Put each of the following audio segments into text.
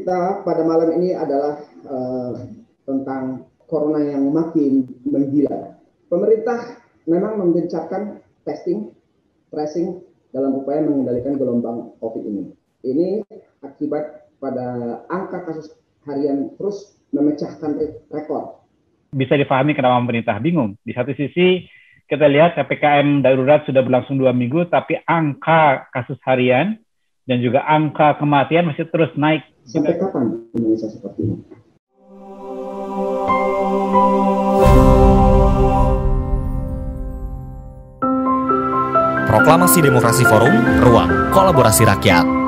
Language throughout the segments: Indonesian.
kita pada malam ini adalah tentang corona yang makin menggila. Pemerintah memang menggencarkan testing, tracing dalam upaya mengendalikan gelombang COVID ini. Ini akibat pada angka kasus harian terus memecahkan rekor. Bisa dipahami kenapa pemerintah bingung. Di satu sisi kita lihat PPKM darurat sudah berlangsung 2 minggu, tapi angka kasus harian dan juga angka kematian masih terus naik. Sampai kapan Indonesia seperti ini? Proklamasi Demokrasi Forum, Ruang Kolaborasi Rakyat.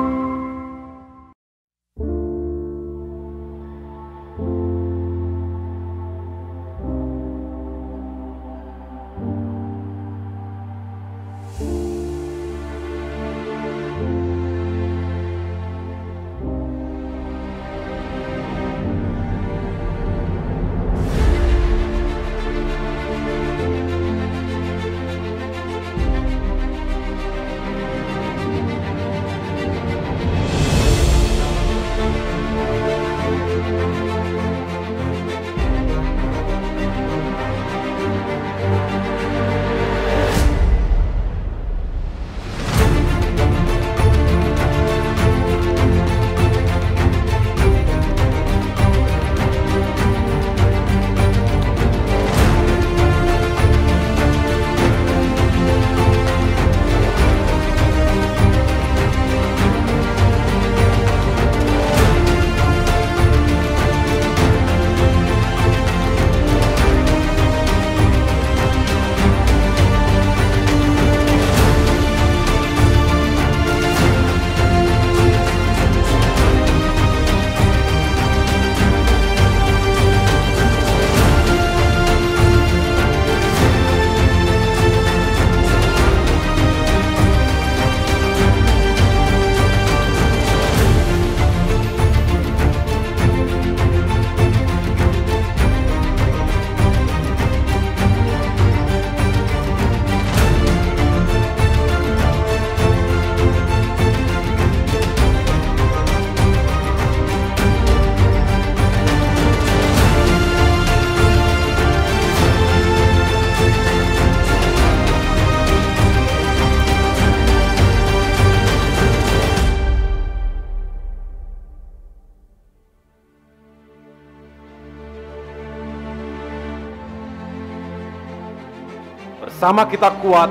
Bersama kita kuat,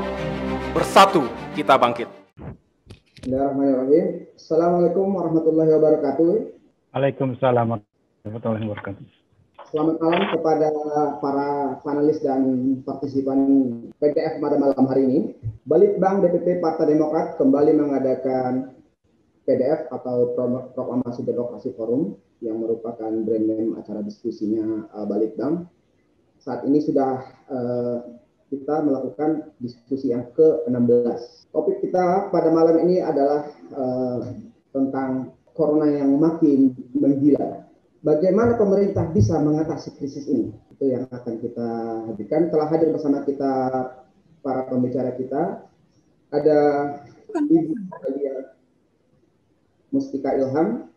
bersatu kita bangkit. Bismillahirrahmanirrahim. Assalamualaikum warahmatullahi wabarakatuh. Waalaikumsalam warahmatullahi wabarakatuh. Selamat malam kepada para panelis dan partisipan PDF pada malam hari ini. Balitbang DPP Partai Demokrat kembali mengadakan PDF atau Proklamasi Demokrasi Forum yang merupakan brand name acara diskusinya Balitbang. Saat ini sudah kita melakukan diskusi yang ke-16. Topik kita pada malam ini adalah tentang corona yang makin menggila. Bagaimana pemerintah bisa mengatasi krisis ini? Itu yang akan kita hadirkan. Telah hadir bersama kita para pembicara kita. Ada Ibu Alia Mustika Ilham.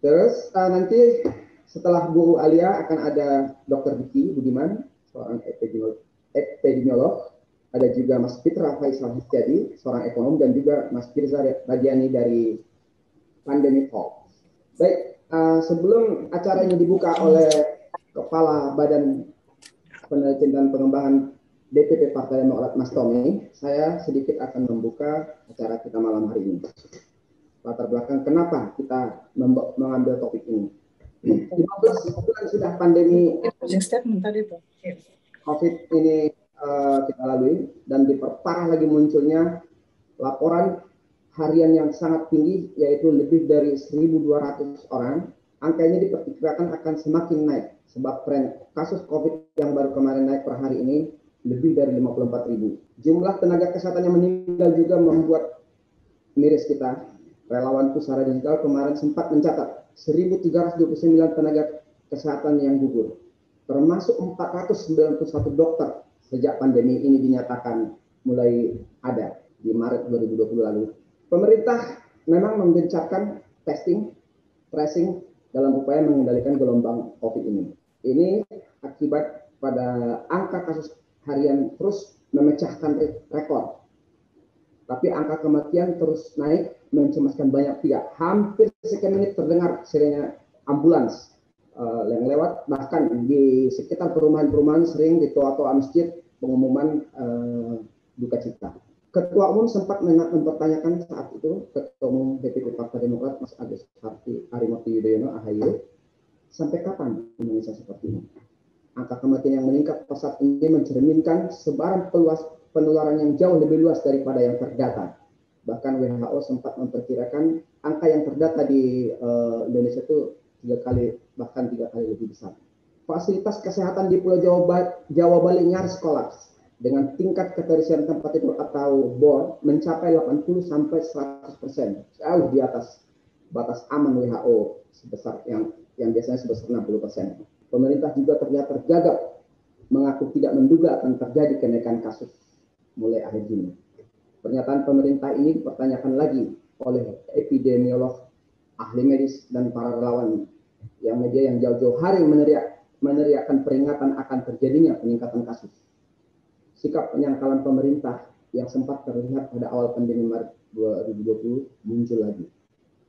Terus nanti setelah Bu Alia akan ada Dr. Diki Budiman, seorang epidemiolog, ada juga Mas Fitra Faisal Hisyadi, seorang ekonom, dan juga Mas Firza Bagiani dari Pandemic Talk. Baik, sebelum acara ini dibuka oleh Kepala Badan Penelitian dan Pengembangan DPP Partai Demokrat Mas Tommy, saya sedikit akan membuka acara kita malam hari ini. Latar belakang kenapa kita mengambil topik ini. 15 bulan sudah pandemi COVID ini kita lalui, dan diperparah lagi munculnya laporan harian yang sangat tinggi, yaitu lebih dari 1.200 orang. Angka ini diperkirakan akan semakin naik sebab tren kasus COVID yang baru kemarin naik per hari ini lebih dari 54.000. Jumlah tenaga kesehatan yang meninggal juga membuat miris kita. Relawan Pusara Digital kemarin sempat mencatat 1.329 tenaga kesehatan yang gugur, termasuk 491 dokter sejak pandemi ini dinyatakan mulai ada di Maret 2020 lalu. Pemerintah memang menggencarkan testing, tracing dalam upaya mengendalikan gelombang COVID ini. Ini akibat pada angka kasus harian terus memecahkan rekor. Tapi angka kematian terus naik, mencemaskan banyak pihak. Hampir sekian menit terdengar sirene ambulans yang lewat, bahkan di sekitar perumahan-perumahan sering di toa-toa masjid pengumuman duka cita. Ketua Umum sempat mempertanyakan saat itu, Ketua Umum DPP Partai Demokrat Mas Agus Harimurti Yudhoyono (AHY), sampai kapan Indonesia seperti ini? Angka kematian yang meningkat pesat ini mencerminkan sebaran penularan yang jauh lebih luas daripada yang terdata. Bahkan WHO sempat memperkirakan angka yang terdata di Indonesia itu 3 kali lebih besar. Fasilitas kesehatan di Pulau Jawa Bali nyaris kolaps dengan tingkat keterisian tempat tidur atau BOR mencapai 80-100%, jauh di atas batas aman WHO sebesar yang biasanya sebesar 60%. Pemerintah juga terlihat tergagap mengaku tidak menduga akan terjadi kenaikan kasus mulai akhir Juni. Pernyataan pemerintah ini dipertanyakan lagi oleh epidemiolog, ahli medis, dan para relawan media yang jauh-jauh hari meneriakkan peringatan akan terjadinya peningkatan kasus. Sikap penyangkalan pemerintah yang sempat terlihat pada awal pandemi Maret 2020 muncul lagi.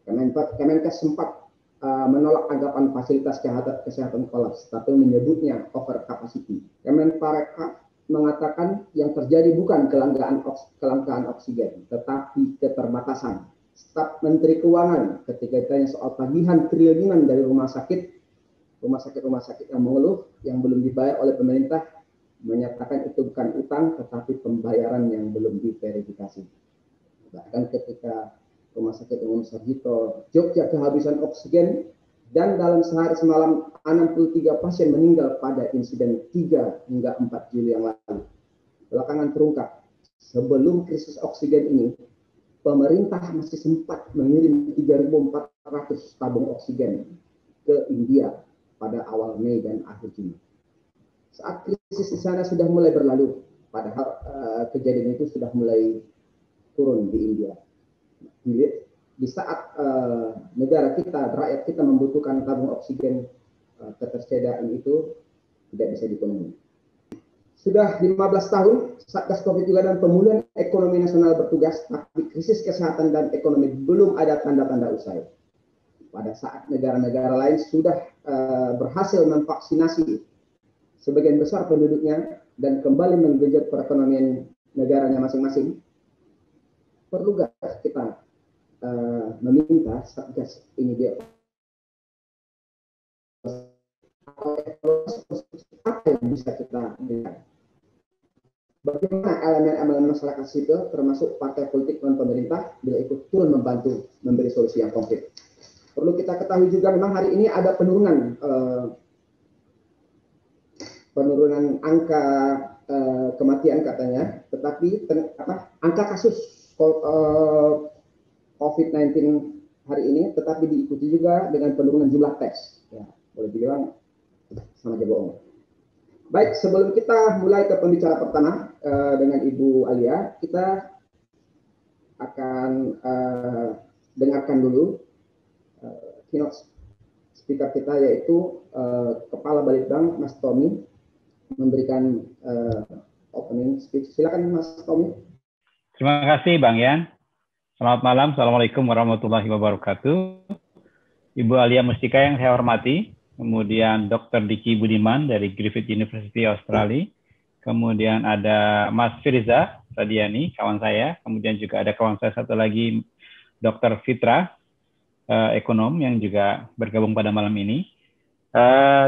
Kemenkes sempat menolak anggapan fasilitas kesehatan kolaps, tapi menyebutnya over capacity. Kemenparekraf mengatakan yang terjadi bukan kelangkaan oksigen, tetapi keterbatasan. Staf Menteri Keuangan ketika ditanya soal tagihan triliunan dari rumah sakit yang mengeluh yang belum dibayar oleh pemerintah, menyatakan itu bukan utang, tetapi pembayaran yang belum diverifikasi. Bahkan ketika Rumah Sakit Umum Sarjito Jogja kehabisan oksigen, dan dalam sehari semalam 63 pasien meninggal pada insiden 3 hingga 4 Juli yang lalu. Belakangan terungkap, sebelum krisis oksigen ini, pemerintah masih sempat mengirim 3.400 tabung oksigen ke India pada awal Mei dan akhir Juni. Saat krisis di sana sudah mulai berlalu, padahal kejadian itu sudah mulai turun di India. Di saat negara kita, rakyat kita membutuhkan tabung oksigen, ketersediaan itu tidak bisa dipenuhi. Sudah 15 tahun Satgas COVID juga dan pemulihan ekonomi nasional bertugas, tapi krisis kesehatan dan ekonomi belum ada tanda-tanda usai. Pada saat negara-negara lain sudah berhasil memvaksinasi sebagian besar penduduknya dan kembali menggenjot perekonomian negaranya masing-masing, perlukah kita meminta Satgas ini dia apa yang bisa kita berikan? Bagaimana elemen-elemen masyarakat sipil termasuk partai politik dan pemerintah bila ikut turun membantu memberi solusi yang konkret? Perlu kita ketahui juga memang hari ini ada penurunan angka kematian katanya, tetapi angka kasus COVID-19 hari ini tetapi diikuti juga dengan penurunan jumlah tes. Ya, boleh dibilang sama aja bohong. Baik, sebelum kita mulai ke pembicara pertama dengan Ibu Alia, kita akan dengarkan dulu keynote speaker kita, yaitu Kepala Balitbank Mas Tommy memberikan opening speech. Silakan Mas Tommy. Terima kasih Bang Yan. Selamat malam, Assalamualaikum warahmatullahi wabarakatuh. Ibu Alia Mustika yang saya hormati, kemudian Dr. Diki Budiman dari Griffith University Australia, kemudian ada Mas Firza Radiani, kawan saya, kemudian juga ada kawan saya satu lagi, Dr. Fitra, ekonom yang juga bergabung pada malam ini.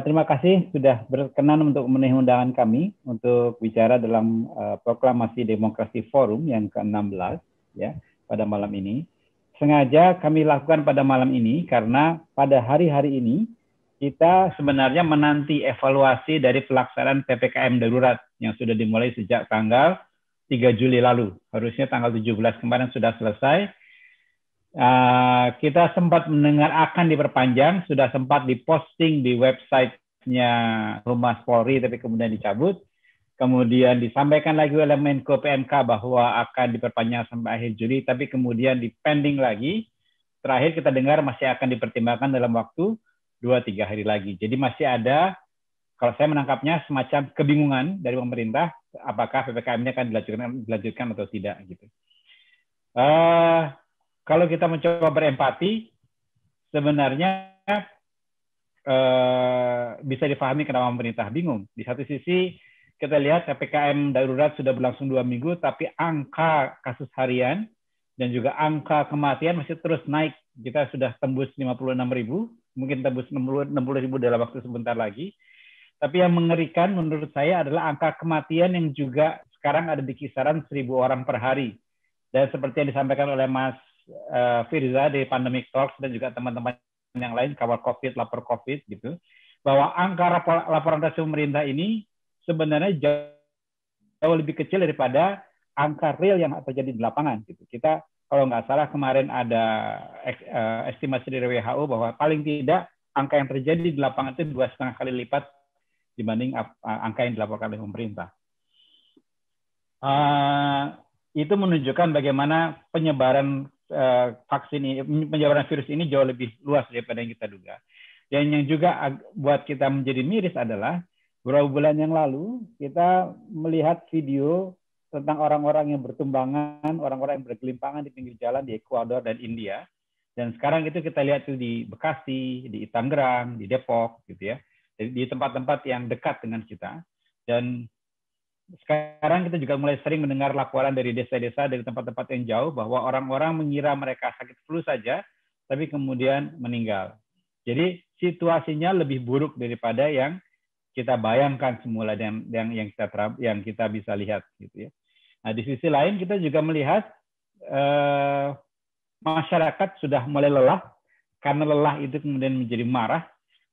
Terima kasih sudah berkenan untuk memenuhi undangan kami untuk bicara dalam proklamasi Demokrasi Forum yang ke-16 ya pada malam ini. Sengaja kami lakukan pada malam ini karena pada hari-hari ini kita sebenarnya menanti evaluasi dari pelaksanaan PPKM darurat yang sudah dimulai sejak tanggal 3 Juli lalu. Harusnya tanggal 17 kemarin sudah selesai. Kita sempat mendengar akan diperpanjang, sudah sempat diposting di websitenya Humas Polri, tapi kemudian dicabut. Kemudian disampaikan lagi oleh Menko PMK bahwa akan diperpanjang sampai akhir Juli, tapi kemudian dipending lagi. terakhir kita dengar masih akan dipertimbangkan dalam waktu 2-3 hari lagi. Jadi masih ada, kalau saya menangkapnya, semacam kebingungan dari pemerintah apakah PPKM-nya akan dilanjutkan atau tidak gitu. Kalau kita mencoba berempati, sebenarnya bisa dipahami kenapa pemerintah bingung. Di satu sisi kita lihat PPKM darurat sudah berlangsung 2 minggu, tapi angka kasus harian dan juga angka kematian masih terus naik. Kita sudah tembus 56.000, mungkin tembus 60.000 dalam waktu sebentar lagi. Tapi yang mengerikan menurut saya adalah angka kematian yang juga sekarang ada di kisaran 1.000 orang per hari. Dan seperti yang disampaikan oleh Mas Firza di Pandemic Talks dan juga teman-teman yang lain, kawal COVID, lapor COVID, gitu, bahwa angka laporan dari pemerintah ini sebenarnya jauh lebih kecil daripada angka real yang terjadi di lapangan. Gitu. Kita kalau nggak salah kemarin ada estimasi dari WHO bahwa paling tidak angka yang terjadi di lapangan itu 2,5 kali lipat dibanding angka yang dilaporkan oleh pemerintah. Itu menunjukkan bagaimana penyebaran vaksin ini, penyebaran virus ini jauh lebih luas daripada yang kita duga. Dan yang juga buat kita menjadi miris adalah beberapa bulan yang lalu kita melihat video tentang orang-orang yang bertumbangan, orang-orang yang bergelimpangan di pinggir jalan di Ekuador dan India. Dan sekarang itu kita lihat itu di Bekasi, di Tangerang, di Depok, gitu ya, di tempat-tempat yang dekat dengan kita. Dan sekarang kita juga mulai sering mendengar laporan dari desa-desa, dari tempat-tempat yang jauh, bahwa orang-orang mengira mereka sakit flu saja, tapi kemudian meninggal. Jadi situasinya lebih buruk daripada yang kita bayangkan semula dan yang kita bisa lihat, gitu ya. Nah, di sisi lain kita juga melihat masyarakat sudah mulai lelah, karena lelah itu kemudian menjadi marah,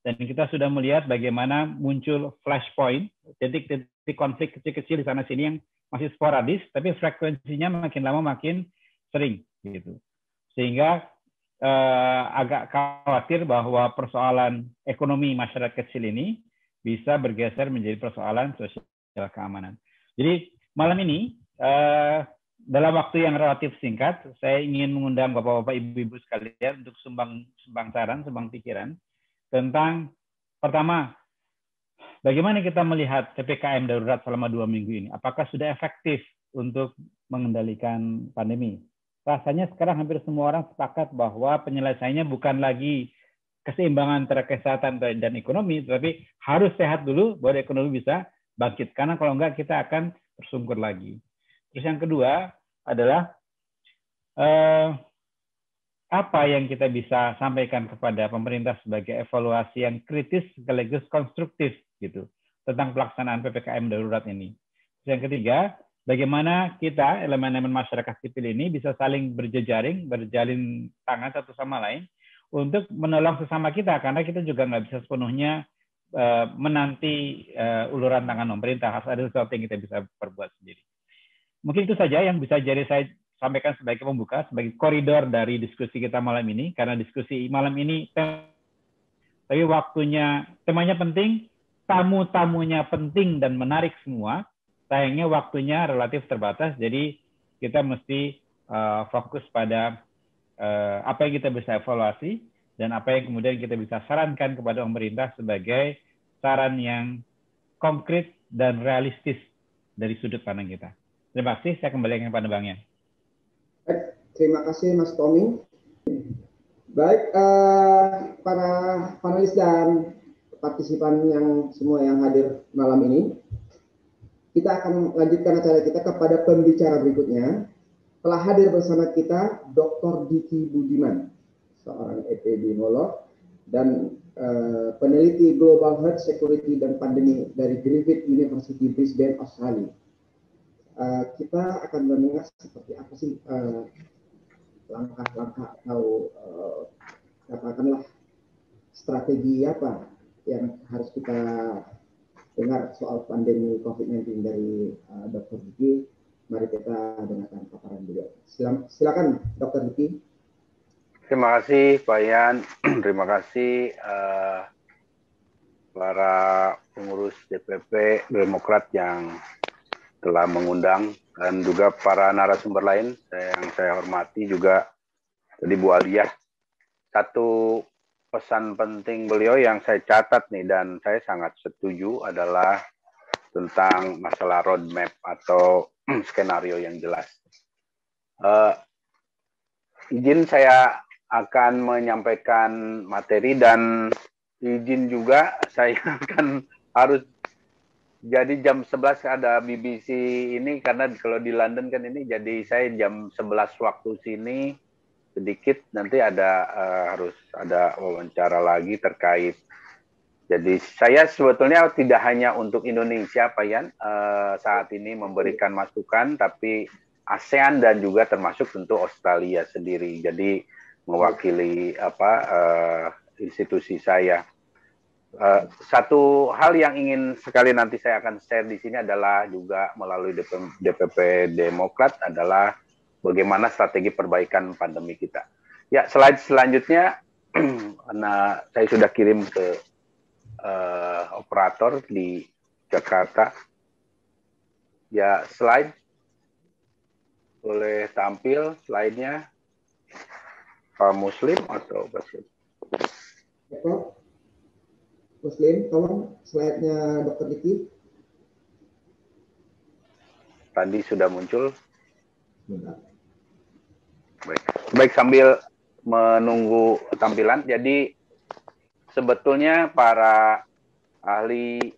dan kita sudah melihat bagaimana muncul flashpoint, titik-titik konflik kecil-kecil di sana sini yang masih sporadis, tapi frekuensinya makin lama makin sering, gitu. Sehingga agak khawatir bahwa persoalan ekonomi masyarakat kecil ini bisa bergeser menjadi persoalan sosial keamanan. Jadi malam ini dalam waktu yang relatif singkat, saya ingin mengundang bapak-bapak, ibu-ibu sekalian untuk sumbang saran, sumbang pikiran tentang pertama, bagaimana kita melihat PPKM darurat selama 2 minggu ini? Apakah sudah efektif untuk mengendalikan pandemi? Rasanya sekarang hampir semua orang sepakat bahwa penyelesaiannya bukan lagi keseimbangan antara kesehatan dan ekonomi, tetapi harus sehat dulu baru ekonomi bisa bangkit. Karena kalau enggak kita akan tersungkur lagi. Terus yang kedua adalah apa yang kita bisa sampaikan kepada pemerintah sebagai evaluasi yang kritis sekaligus konstruktif gitu tentang pelaksanaan PPKM darurat ini. Terus yang ketiga, bagaimana kita elemen-elemen masyarakat sipil ini bisa saling berjejaring, berjalin tangan satu sama lain untuk menolong sesama kita, karena kita juga nggak bisa sepenuhnya menanti uluran tangan pemerintah, harus ada sesuatu yang kita bisa perbuat sendiri. Mungkin itu saja yang bisa jadi saya sampaikan sebagai pembuka, sebagai koridor dari diskusi kita malam ini, karena diskusi malam ini tapi temanya penting, tamu-tamunya penting dan menarik semua, sayangnya waktunya relatif terbatas, jadi kita mesti fokus pada apa yang kita bisa evaluasi dan apa yang kemudian kita bisa sarankan kepada pemerintah sebagai saran yang konkret dan realistis dari sudut pandang kita. Terima kasih, saya kembalikan kepada Bang Yan. Terima kasih Mas Tommy. Baik, para panelis dan partisipan yang semua yang hadir malam ini, kita akan lanjutkan acara kita kepada pembicara berikutnya. Telah hadir bersama kita Dr. Diki Budiman, seorang epidemiolog dan peneliti Global Health Security dan Pandemi dari Griffith University Brisbane, Australia. Kita akan mendengar seperti apa sih langkah-langkah atau katakanlah strategi apa yang harus kita dengar soal pandemi COVID-19 dari Dr. Diki. Mari kita dengarkan paparan beliau. Silakan Dr. Diki. Terima kasih Pak Yan. Terima kasih para pengurus DPP Demokrat yang telah mengundang, dan juga para narasumber lain yang saya hormati juga tadi Bu Alia satu pesan penting beliau yang saya catat nih dan saya sangat setuju adalah tentang masalah roadmap atau skenario yang jelas. Izin saya akan menyampaikan materi dan izin juga saya akan harus jadi jam 11 ada BBC ini karena kalau di London kan ini jadi saya jam 11 waktu sini sedikit nanti ada harus ada wawancara lagi terkait. Jadi saya sebetulnya tidak hanya untuk Indonesia Pak Yan saat ini memberikan masukan tapi ASEAN dan juga termasuk tentu Australia sendiri. Jadi mewakili institusi saya. Satu hal yang ingin sekali nanti saya akan share di sini adalah juga melalui DPP Demokrat adalah bagaimana strategi perbaikan pandemi kita. Ya, slide selanjutnya, nah saya sudah kirim ke operator di Jakarta. Ya, slide boleh tampil slide-nya Pak Muslim atau Basit? Muslim, tolong slide-nya Dr. Diki. Tadi sudah muncul. Baik, sambil menunggu tampilan. Jadi sebetulnya para ahli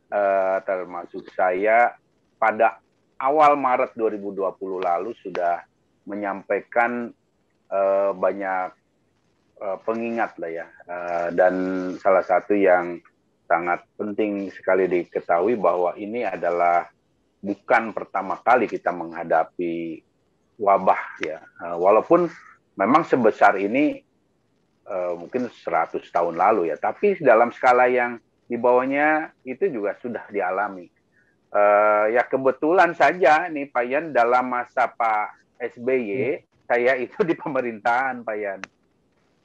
termasuk saya pada awal Maret 2020 lalu sudah menyampaikan banyak pengingat lah ya. Dan salah satu yang sangat penting sekali diketahui bahwa ini adalah bukan pertama kali kita menghadapi wabah ya. Walaupun memang sebesar ini mungkin 100 tahun lalu ya, tapi dalam skala yang di bawahnya itu juga sudah dialami. Ya kebetulan saja nih Pak Yan dalam masa Pak SBY, saya itu di pemerintahan Pak Yan.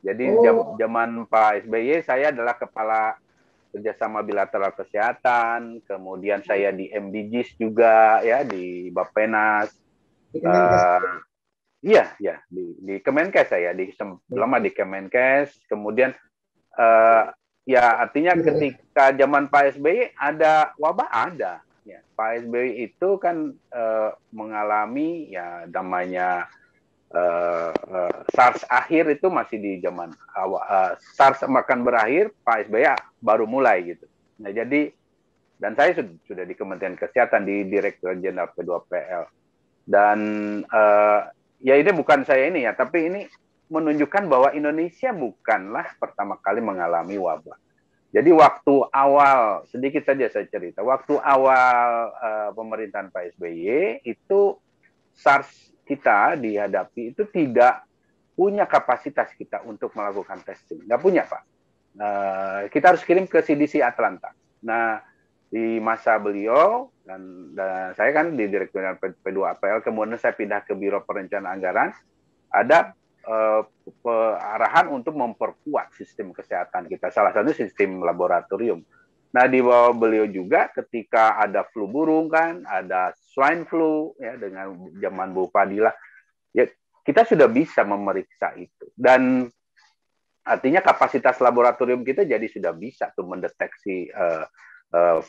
Jadi zaman Pak SBY saya adalah kepala kerjasama bilateral kesehatan, kemudian saya di MDGs juga ya di Bappenas. Iya, ya di Kemenkes saya lama di Kemenkes. Kemudian ya artinya ketika zaman Pak SBY ada wabah ada. Ya, Pak SBY itu kan mengalami ya namanya SARS akhir itu masih di zaman SARS akan berakhir, Pak SBY baru mulai gitu. Nah jadi dan saya sudah di Kementerian Kesehatan di Direktur Jenderal P2PL dan ya ini bukan saya ini ya, tapi ini menunjukkan bahwa Indonesia bukanlah pertama kali mengalami wabah. Jadi waktu awal sedikit saja saya cerita, waktu awal pemerintahan Pak SBY itu SARS kita dihadapi itu tidak punya kapasitas kita untuk melakukan testing. Nggak punya, Pak. Kita harus kirim ke CDC Atlanta. Nah, di masa beliau, dan saya kan di Direktur P2APL, kemudian saya pindah ke Biro Perencanaan Anggaran, ada arahan untuk memperkuat sistem kesehatan kita. Salah satu sistem laboratorium. Nah, di bawah beliau juga ketika ada flu burung kan, ada swine flu ya dengan zaman Bu Fadila, ya kita sudah bisa memeriksa itu. Dan artinya kapasitas laboratorium kita jadi sudah bisa tuh mendeteksi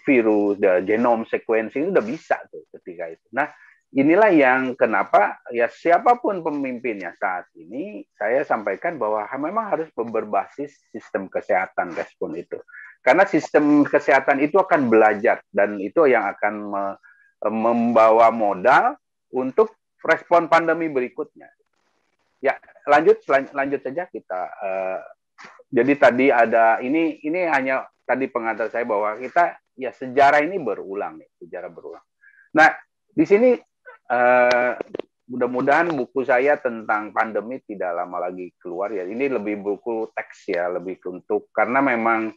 virus, genome sequencing sudah bisa tuh ketika itu. Nah, inilah yang kenapa ya siapapun pemimpinnya saat ini saya sampaikan bahwa memang harus berbasis sistem kesehatan respon itu. Karena sistem kesehatan itu akan belajar dan itu yang akan membawa modal untuk respon pandemi berikutnya. Ya, lanjut saja kita. Jadi tadi ada ini hanya tadi pengantar saya bahwa kita ya sejarah ini berulang ya, sejarah berulang. Nah, di sini mudah-mudahan buku saya tentang pandemi tidak lama lagi keluar ya. Ini lebih buku teks ya, lebih untuk karena memang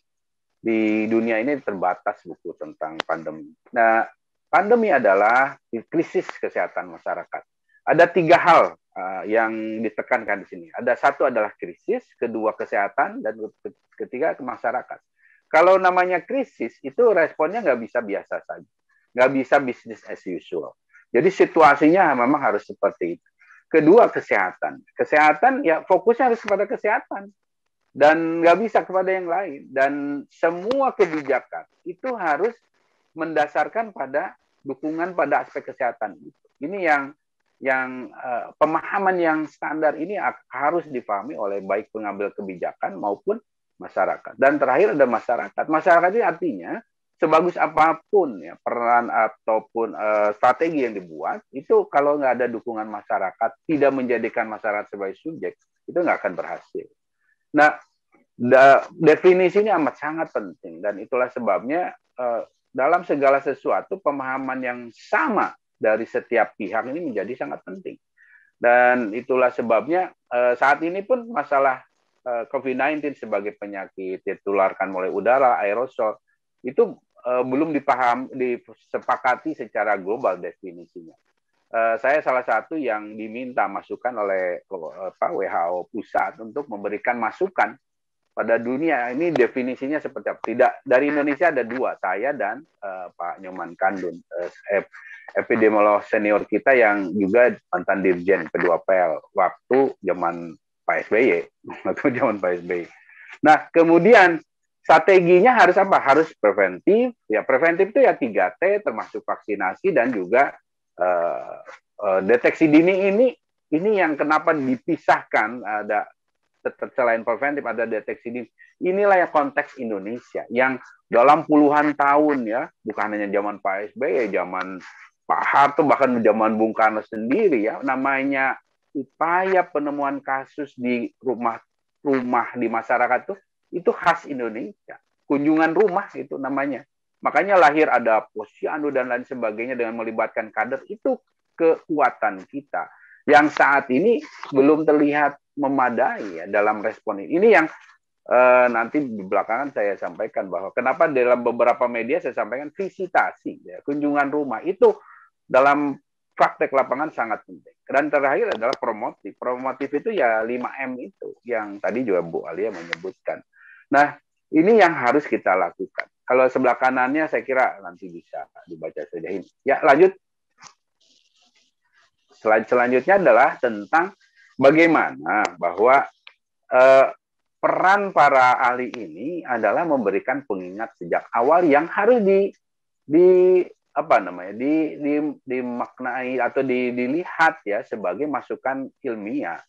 di dunia ini terbatas buku tentang pandemi. Nah, pandemi adalah krisis kesehatan masyarakat. Ada 3 hal yang ditekankan di sini. Ada satu adalah krisis, kedua kesehatan, dan ketiga ke masyarakat. Kalau namanya krisis, itu responnya nggak bisa biasa saja. Nggak bisa business as usual. Jadi situasinya memang harus seperti itu. Kedua, kesehatan. Kesehatan ya fokusnya harus pada kesehatan. dan nggak bisa kepada yang lain. Dan semua kebijakan itu harus mendasarkan pada dukungan pada aspek kesehatan. Ini yang pemahaman yang standar ini harus dipahami oleh baik pengambil kebijakan maupun masyarakat. Dan terakhir ada masyarakat. Masyarakat ini artinya sebagus apapun ya peran ataupun strategi yang dibuat, itu kalau nggak ada dukungan masyarakat, tidak menjadikan masyarakat sebagai subjek, itu nggak akan berhasil. Nah, definisi ini amat sangat penting, dan itulah sebabnya dalam segala sesuatu pemahaman yang sama dari setiap pihak ini menjadi sangat penting. Dan itulah sebabnya saat ini pun masalah COVID-19 sebagai penyakit ditularkan oleh udara, aerosol, itu belum disepakati secara global definisinya. Saya salah satu yang diminta masukan oleh WHO pusat untuk memberikan masukan pada dunia ini definisinya seperti apa. Tidak, dari Indonesia ada dua, saya dan Pak Nyoman Kandun, epidemiolog senior kita yang juga mantan dirjen P2PL waktu zaman Pak SBY. Nah, kemudian strateginya harus apa? Harus preventif. Ya, preventif itu ya 3T, termasuk vaksinasi dan juga deteksi dini. Ini yang kenapa dipisahkan, ada selain preventif ada deteksi dini. Inilah yang konteks Indonesia yang dalam puluhan tahun ya, bukan hanya zaman Pak SBY, zaman Pak Harto, bahkan zaman Bung Karno sendiri ya, namanya upaya penemuan kasus di rumah di masyarakat itu khas Indonesia. Kunjungan rumah itu namanya. Makanya lahir ada posyandu dan lain sebagainya dengan melibatkan kader, itu kekuatan kita yang saat ini belum terlihat memadai ya dalam respon ini. Ini yang nanti di belakangan saya sampaikan bahwa kenapa dalam beberapa media saya sampaikan visitasi, ya, kunjungan rumah itu dalam praktek lapangan sangat penting. Dan terakhir adalah promotif. Promotif itu ya 5M itu yang tadi juga Bu Alia menyebutkan. Nah, ini yang harus kita lakukan. Kalau sebelah kanannya saya kira nanti bisa dibaca saja ini. Ya, lanjut. Slide selanjutnya adalah tentang bagaimana bahwa peran para ahli ini adalah memberikan pengingat sejak awal yang harus dimaknai atau dilihat ya sebagai masukan ilmiah.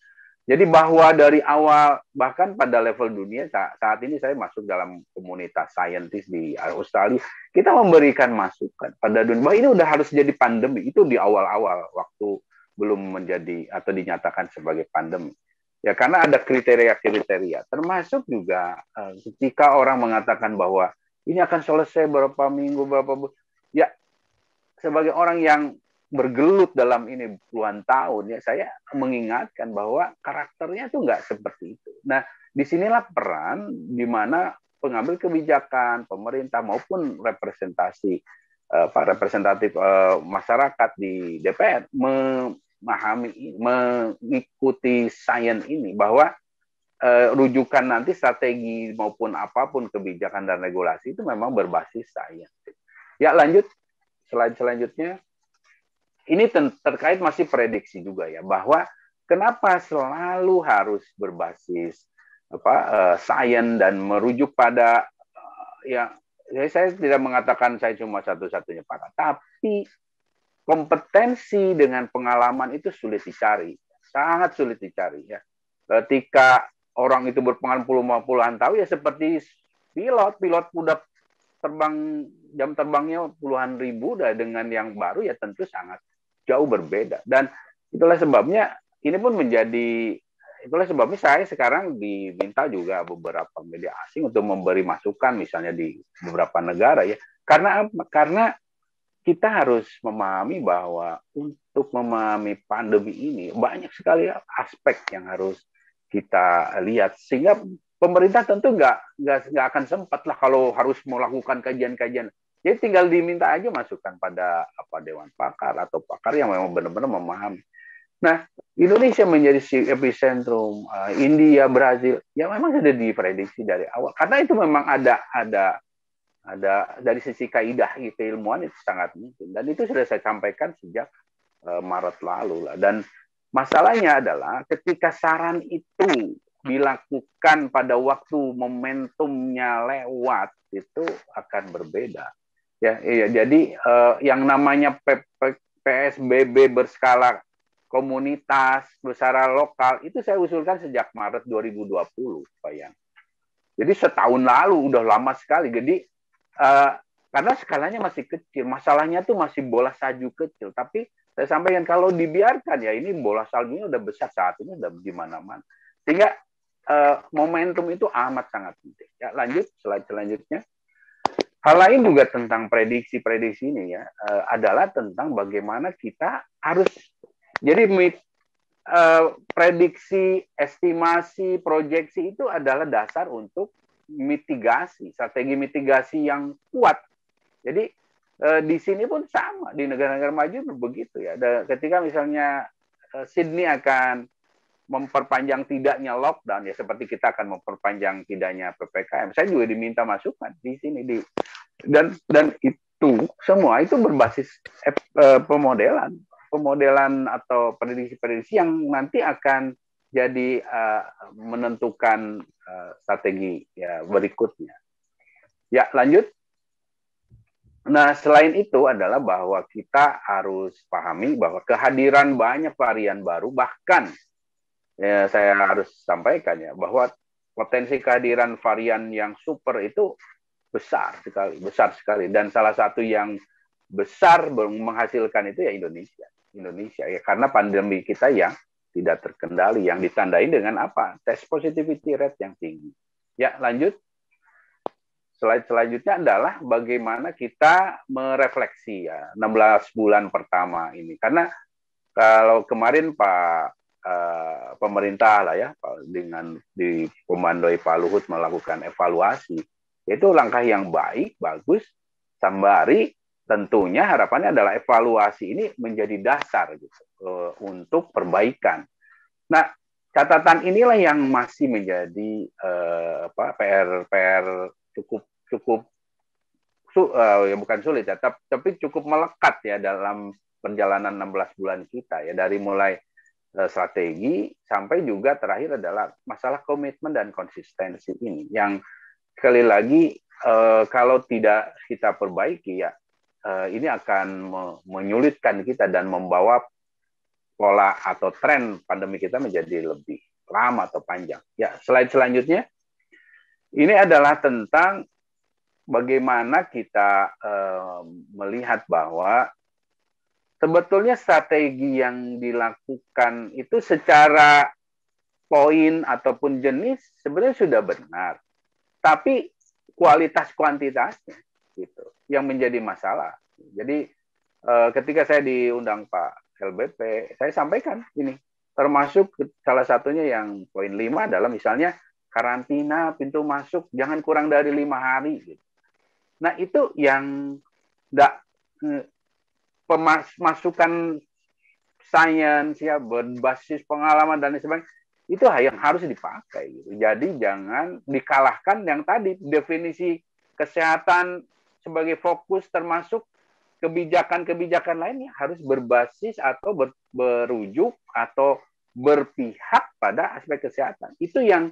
Jadi bahwa dari awal, bahkan pada level dunia, saat ini saya masuk dalam komunitas saintis di Australia, kita memberikan masukan pada dunia bahwa ini udah harus jadi pandemi. Itu di awal-awal waktu belum menjadi atau dinyatakan sebagai pandemi. Ya, karena ada kriteria-kriteria, termasuk juga ketika orang mengatakan bahwa ini akan selesai berapa minggu, berapa bulan. Ya, sebagai orang yang bergelut dalam ini puluhan tahun, ya saya mengingatkan bahwa karakternya itu nggak seperti itu. Nah, disinilah peran di mana pengambil kebijakan, pemerintah maupun representatif masyarakat di DPR mengikuti sains ini, bahwa rujukan nanti strategi maupun apapun kebijakan dan regulasi itu memang berbasis sains. Ya, lanjut slide selanjutnya. Ini terkait masih prediksi juga ya, bahwa kenapa selalu harus berbasis sains dan merujuk pada saya tidak mengatakan saya cuma satu-satunya pakar, tapi kompetensi dengan pengalaman itu sulit dicari, sangat sulit dicari ya. Ketika orang itu berpengalaman puluhan tahun ya seperti pilot udah terbang, jam terbangnya puluhan ribu, dengan yang baru ya tentu sangat jauh berbeda. Dan itulah sebabnya saya sekarang diminta juga beberapa media asing untuk memberi masukan misalnya di beberapa negara ya. Karena kita harus memahami bahwa untuk memahami pandemi ini banyak sekali aspek yang harus kita lihat, sehingga pemerintah tentu nggak akan sempat lah kalau harus melakukan kajian-kajian. Jadi tinggal diminta aja masukan pada dewan pakar atau pakar yang memang benar-benar memahami. Nah, Indonesia menjadi epicentrum, India, Brazil, ya memang sudah diprediksi dari awal. Karena itu memang ada dari sisi kaidah keilmuan itu sangat mungkin. Dan itu sudah saya sampaikan sejak Maret lalu lah. Dan masalahnya adalah ketika saran itu dilakukan pada waktu momentumnya lewat itu akan berbeda. Ya, jadi yang namanya PSBB berskala komunitas, berskala lokal itu saya usulkan sejak Maret 2020, Pak Yan. Jadi setahun lalu, udah lama sekali. Jadi karena skalanya masih kecil, masalahnya tuh masih bola salju kecil. Tapi saya sampaikan kalau dibiarkan ya ini bola saljunya udah besar saat ini, udah di mana-mana. Sehingga momentum itu amat sangat penting. Ya, lanjut slide selanjutnya. Hal lain juga tentang prediksi-prediksi ini ya adalah tentang bagaimana kita harus jadi prediksi, estimasi, proyeksi itu adalah dasar untuk mitigasi, strategi mitigasi yang kuat. Jadi di sini pun sama, di negara-negara maju begitu ya. Ketika misalnya Sydney akan memperpanjang tidaknya lockdown ya, seperti kita akan memperpanjang tidaknya PPKM. Saya juga diminta masukan di sini dan itu semua itu berbasis pemodelan atau prediksi yang nanti akan jadi menentukan strategi ya berikutnya. Ya, lanjut. Nah, selain itu adalah bahwa kita harus pahami bahwa kehadiran banyak varian baru, bahkan ya, saya harus sampaikan ya bahwa potensi kehadiran varian yang super itu besar sekali. Dan salah satu yang besar menghasilkan itu ya Indonesia ya, karena pandemi kita yang tidak terkendali, yang ditandai dengan apa? Test positivity rate yang tinggi. Ya, lanjut. Slide selanjutnya adalah bagaimana kita merefleksi ya 16 bulan pertama ini. Karena kalau kemarin pemerintah lah ya dengan dikomandoi Pak Luhut melakukan evaluasi, itu langkah yang baik, bagus, sembari tentunya harapannya adalah evaluasi ini menjadi dasar gitu untuk perbaikan. Nah, catatan inilah yang masih menjadi PR cukup ya bukan sulit ya, tapi cukup melekat ya dalam perjalanan 16 bulan kita ya, dari mulai strategi sampai juga terakhir adalah masalah komitmen dan konsistensi ini yang sekali lagi kalau tidak kita perbaiki ya ini akan menyulitkan kita dan membawa pola atau tren pandemi kita menjadi lebih lama atau panjang. Ya, slide selanjutnya ini adalah tentang bagaimana kita melihat bahwa sebetulnya strategi yang dilakukan itu secara poin ataupun jenis sebenarnya sudah benar, tapi kualitas kuantitasnya gitu yang menjadi masalah. Jadi ketika saya diundang Pak LBP, saya sampaikan ini, termasuk salah satunya yang poin 5 adalah misalnya karantina pintu masuk jangan kurang dari 5 hari. Gitu. Nah itu yang masukan sains ya berbasis pengalaman dan sebagainya itu yang harus dipakai. Gitu. Jadi jangan dikalahkan yang tadi definisi kesehatan sebagai fokus termasuk kebijakan-kebijakan lainnya harus berbasis atau berujuk atau berpihak pada aspek kesehatan. Itu yang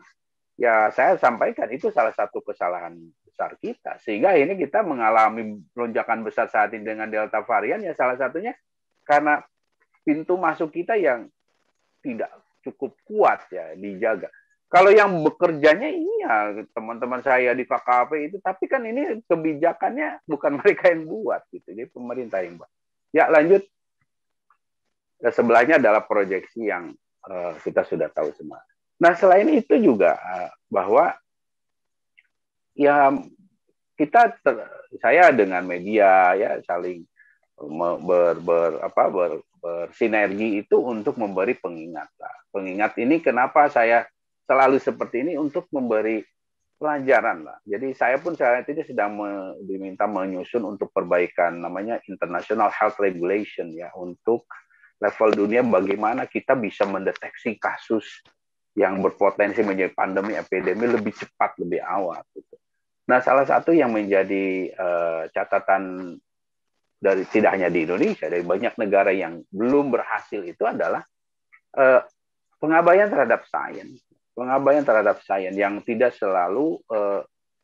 ya saya sampaikan itu salah satu kesalahan besar kita. Sehingga ini kita mengalami lonjakan besar saat ini dengan Delta varian ya salah satunya karena pintu masuk kita yang tidak cukup kuat ya dijaga. Kalau yang bekerjanya iya teman-teman saya di KKP itu, tapi kan ini kebijakannya bukan mereka yang buat gitu, jadi pemerintah yang buat. Ya lanjut. Sebelahnya adalah proyeksi yang kita sudah tahu semua. Nah selain itu juga bahwa ya saya dengan media ya saling bersinergi itu untuk memberi pengingat. Pengingat ini kenapa saya selalu seperti ini untuk memberi pelajaran lah. Jadi saya pun saat ini sedang diminta menyusun untuk perbaikan namanya International Health Regulation ya untuk level dunia bagaimana kita bisa mendeteksi kasus yang berpotensi menjadi pandemi epidemi lebih cepat lebih awal. Gitu. Nah salah satu yang menjadi catatan dari tidak hanya di Indonesia dari banyak negara yang belum berhasil itu adalah pengabaian terhadap sains. pengabaian terhadap sains yang tidak selalu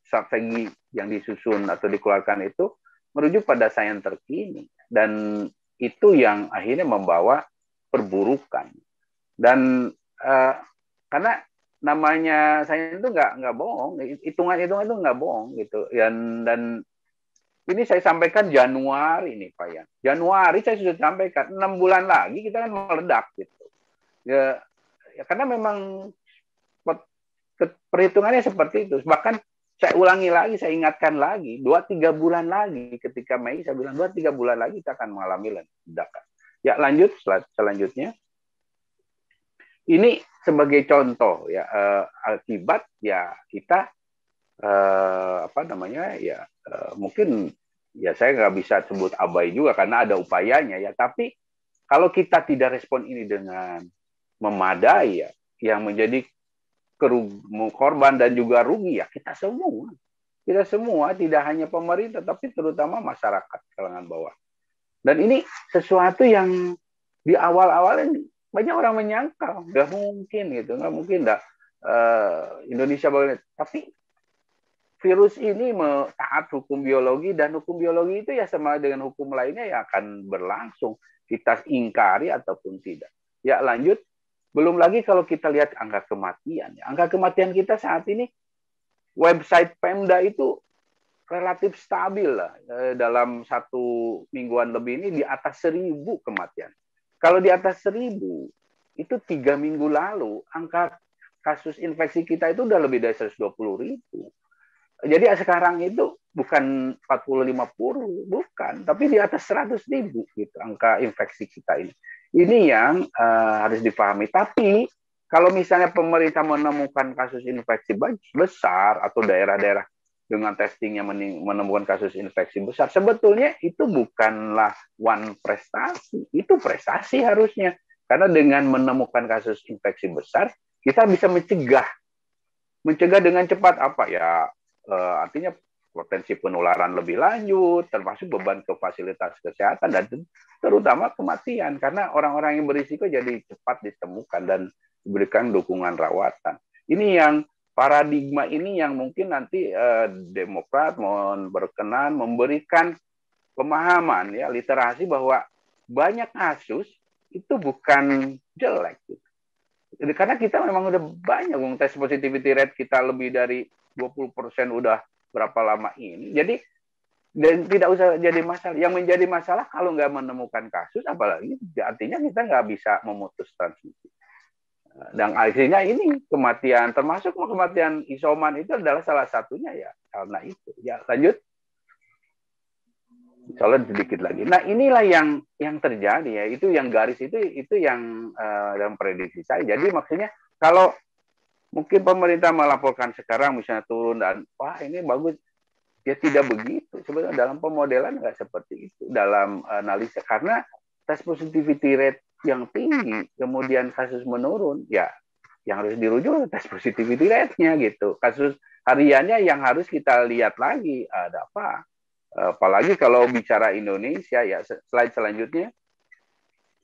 strategi yang disusun atau dikeluarkan itu merujuk pada sains terkini, dan itu yang akhirnya membawa perburukan. Dan karena namanya sains itu nggak bohong, hitungan-hitungan itu nggak bohong gitu. Dan ini saya sampaikan Januari nih Pak Yan. Januari saya sudah sampaikan 6 bulan lagi kita kan meledak gitu. Ya karena memang perhitungannya seperti itu. Bahkan saya ulangi lagi, saya ingatkan lagi, 2-3 bulan lagi ketika Mei saya bilang 2-3 bulan lagi kita akan mengalami ledakan. Ya lanjut selanjutnya. Ini sebagai contoh ya akibat ya kita mungkin ya saya nggak bisa sebut abai juga karena ada upayanya ya, tapi kalau kita tidak respon ini dengan memadai ya, yang menjadi korban dan juga rugi ya kita semua, tidak hanya pemerintah tapi terutama masyarakat kalangan bawah. Dan ini sesuatu yang di awal-awal banyak orang menyangkal nggak mungkin Indonesia banget, tapi virus ini taat hukum biologi, dan hukum biologi itu ya sama dengan hukum lainnya ya akan berlangsung, kita ingkari ataupun tidak. Ya lanjut, belum lagi kalau kita lihat angka kematian. Angka kematian kita saat ini, website Pemda itu relatif stabil lah. Dalam 1 mingguan lebih ini di atas 1.000 kematian. Kalau di atas 1.000, itu 3 minggu lalu, angka kasus infeksi kita itu udah lebih dari 120.000. Jadi sekarang itu bukan 40-50, bukan, tapi di atas 100.000 gitu angka infeksi kita ini. Ini yang harus dipahami. Tapi kalau misalnya pemerintah menemukan kasus infeksi besar atau daerah-daerah dengan testingnya menemukan kasus infeksi besar, sebetulnya itu bukanlah one prestasi, itu prestasi harusnya. Karena dengan menemukan kasus infeksi besar, kita bisa mencegah dengan cepat apa ya, artinya potensi penularan lebih lanjut, termasuk beban ke fasilitas kesehatan dan terutama kematian, karena orang-orang yang berisiko jadi cepat ditemukan dan diberikan dukungan rawatan. Ini yang paradigma ini yang mungkin nanti Demokrat mohon berkenan memberikan pemahaman ya, literasi bahwa banyak kasus itu bukan jelek gitu. Jadi, karena kita memang udah banyak tes positivity rate kita lebih dari 20% udah berapa lama ini. Jadi dan tidak usah jadi masalah. Yang menjadi masalah kalau nggak menemukan kasus, apalagi artinya kita nggak bisa memutus transmisi. Dan akhirnya ini kematian, termasuk kematian isoman itu adalah salah satunya ya karena itu. Ya lanjut. Soalnya sedikit lagi. Nah inilah yang terjadi ya, itu yang garis itu yang dalam prediksi saya. Jadi maksudnya kalau mungkin pemerintah melaporkan sekarang misalnya turun dan wah ini bagus, ya tidak begitu. Sebenarnya dalam pemodelan nggak seperti itu dalam analisa, karena tes positivity rate yang tinggi kemudian kasus menurun ya, yang harus dirujuk tes positivity rate-nya gitu. Kasus hariannya yang harus kita lihat lagi ada apa. Apalagi kalau bicara Indonesia ya, slide selanjutnya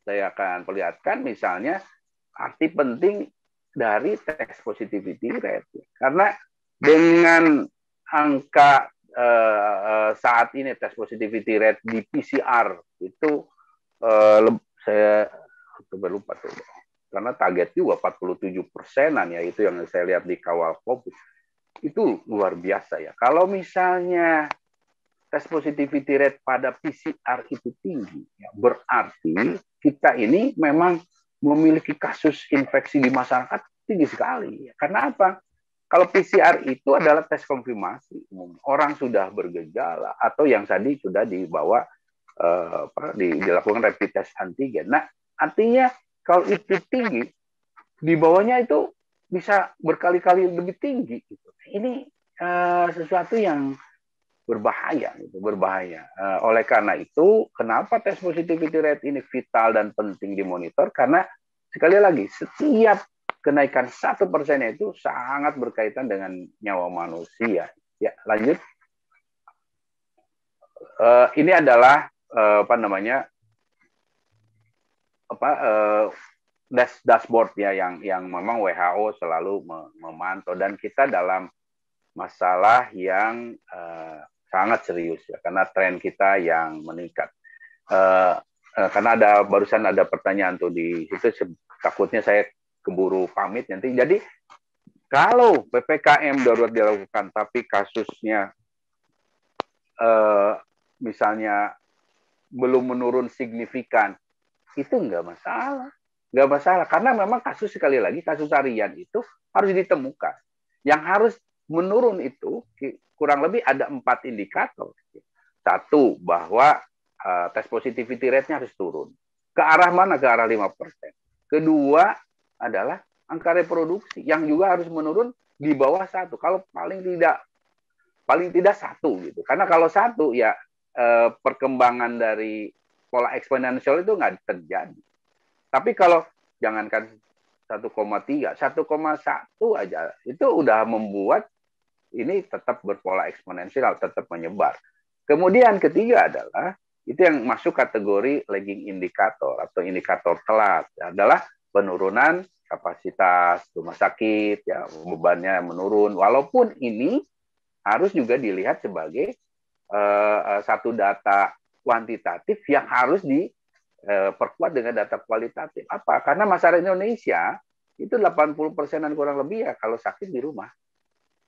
saya akan perlihatkan misalnya arti penting dari tes positivity rate. Karena dengan angka saat ini tes positivity rate di PCR itu saya lupa tuh, karena target juga 47%-an ya, itu yang saya lihat di kawal COVID. Itu luar biasa ya. Kalau misalnya tes positivity rate pada PCR itu tinggi, ya, berarti kita ini memang memiliki kasus infeksi di masyarakat tinggi sekali. Karena apa? Kalau PCR itu adalah tes konfirmasi umum. Orang sudah bergejala atau yang tadi sudah dibawa dilakukan rapid test antigen. Nah, artinya kalau itu tinggi, di bawahnya itu bisa berkali-kali lebih tinggi. Gitu. Ini sesuatu yang berbahaya. Oleh karena itu, kenapa tes positivity rate ini vital dan penting dimonitor? Karena sekali lagi, setiap kenaikan 1% itu sangat berkaitan dengan nyawa manusia. Ya, lanjut. Ini adalah dashboard ya yang memang WHO selalu memantau, dan kita dalam masalah yang sangat serius ya, karena tren kita yang meningkat. Karena barusan ada pertanyaan tuh di situ, takutnya saya keburu pamit nanti. Jadi kalau PPKM darurat dilakukan tapi kasusnya misalnya belum menurun signifikan, itu nggak masalah. Nggak masalah, karena memang kasus, sekali lagi, kasus harian itu harus ditemukan. Yang harus menurun itu kurang lebih ada 4 indikator. Satu, bahwa test positivity rate-nya harus turun. Ke arah mana? Ke arah 5%. Kedua adalah angka reproduksi yang juga harus menurun di bawah 1. Kalau paling tidak 1 gitu. Karena kalau 1 ya perkembangan dari pola eksponensial itu nggak terjadi. Tapi kalau jangankan 1,3, 1,1 aja itu udah membuat ini tetap berpola eksponensial, tetap menyebar. Kemudian ketiga adalah itu yang masuk kategori lagging indikator atau indikator telat, adalah penurunan kapasitas rumah sakit, ya, bebannya menurun. Walaupun ini harus juga dilihat sebagai satu data kuantitatif yang harus diperkuat dengan data kualitatif. Apa? Karena masyarakat Indonesia itu 80%-an kurang lebih ya kalau sakit di rumah.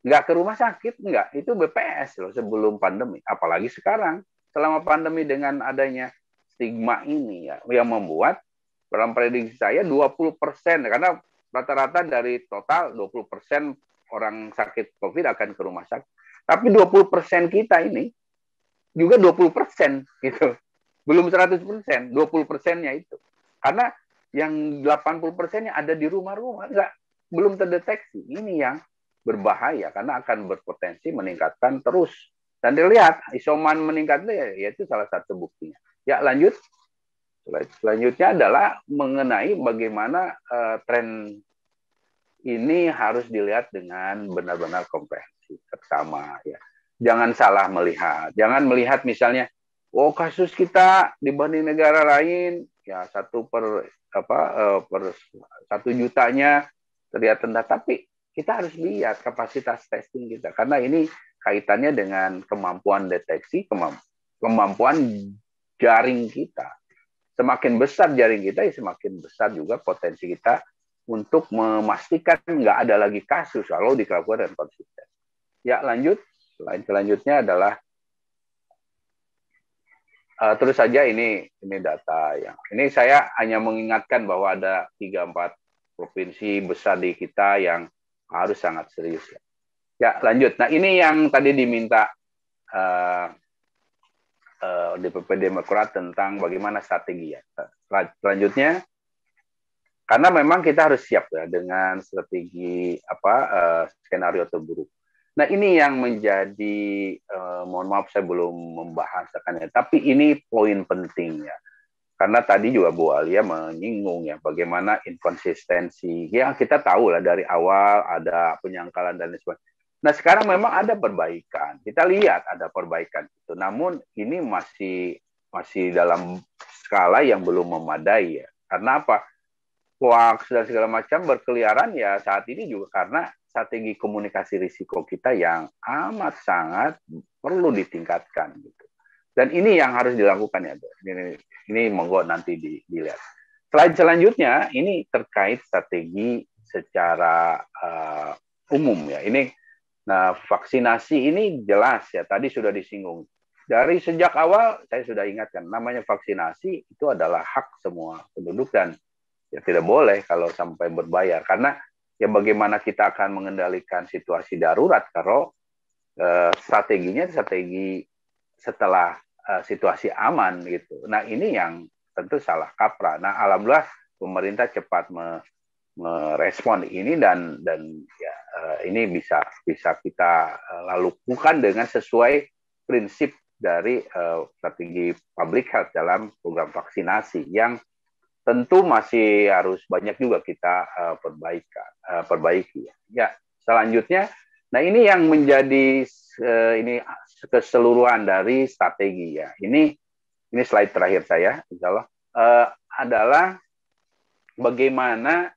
Nggak ke rumah sakit, nggak. Itu BPS loh sebelum pandemi. Apalagi sekarang, selama pandemi dengan adanya stigma ini ya, yang membuat dalam prediksi saya 20%, karena rata-rata dari total 20% orang sakit COVID akan ke rumah sakit. Tapi 20% kita ini juga 20% gitu. Belum 100%, 20%-nya itu. Karena yang 80%-nya ada di rumah-rumah, belum terdeteksi. Ini yang berbahaya karena akan berpotensi meningkatkan terus. Dan dilihat isoman meningkatnya, yaitu salah satu buktinya. Ya, lanjut. Selanjutnya adalah mengenai bagaimana tren ini harus dilihat dengan benar-benar komprehensif bersama ya. Jangan salah melihat. Jangan melihat misalnya, oh kasus kita dibanding negara lain ya 1 per 1 jutanya terlihat rendah, tapi kita harus lihat kapasitas testing kita, karena ini kaitannya dengan kemampuan deteksi, kemampuan jaring kita. Semakin besar jaring kita, ya semakin besar juga potensi kita untuk memastikan nggak ada lagi kasus kalau dilakukan dengan konsisten. Ya, lanjut. Selanjutnya adalah terus saja ini data yang ini saya hanya mengingatkan bahwa ada 3-4 provinsi besar di kita yang harus sangat serius ya. Ya, lanjut. Nah, ini yang tadi diminta DPP Demokrat tentang bagaimana strategi ya. Selanjutnya, karena memang kita harus siap ya dengan strategi skenario terburuk. Nah, ini yang menjadi mohon maaf saya belum membahasakannya, tapi ini poin penting ya. Karena tadi juga Bu Alia menyinggung ya bagaimana inkonsistensi. Ya, kita tahu lah dari awal ada penyangkalan dan sebagainya. Nah, sekarang memang ada perbaikan. Kita lihat ada perbaikan itu. Namun ini masih dalam skala yang belum memadai ya. Karena apa? Hoax dan segala macam berkeliaran ya saat ini juga karena strategi komunikasi risiko kita yang amat sangat perlu ditingkatkan gitu. Dan ini yang harus dilakukan ya. Ini monggo nanti dilihat. Selanjutnya ini terkait strategi secara umum ya. Nah, vaksinasi ini jelas ya, tadi sudah disinggung. Dari sejak awal saya sudah ingatkan, namanya vaksinasi itu adalah hak semua penduduk dan ya tidak boleh kalau sampai berbayar. Karena ya bagaimana kita akan mengendalikan situasi darurat kalau strategi setelah situasi aman gitu. Nah, ini yang tentu salah kaprah. Nah, alhamdulillah pemerintah cepat merespon ini dan ya ini bisa kita lakukan dengan sesuai prinsip dari strategi public health dalam program vaksinasi yang tentu masih harus banyak juga kita perbaiki. Ya, selanjutnya, nah ini yang menjadi ini keseluruhan dari strategi ya. Ini slide terakhir saya, insya Allah adalah bagaimana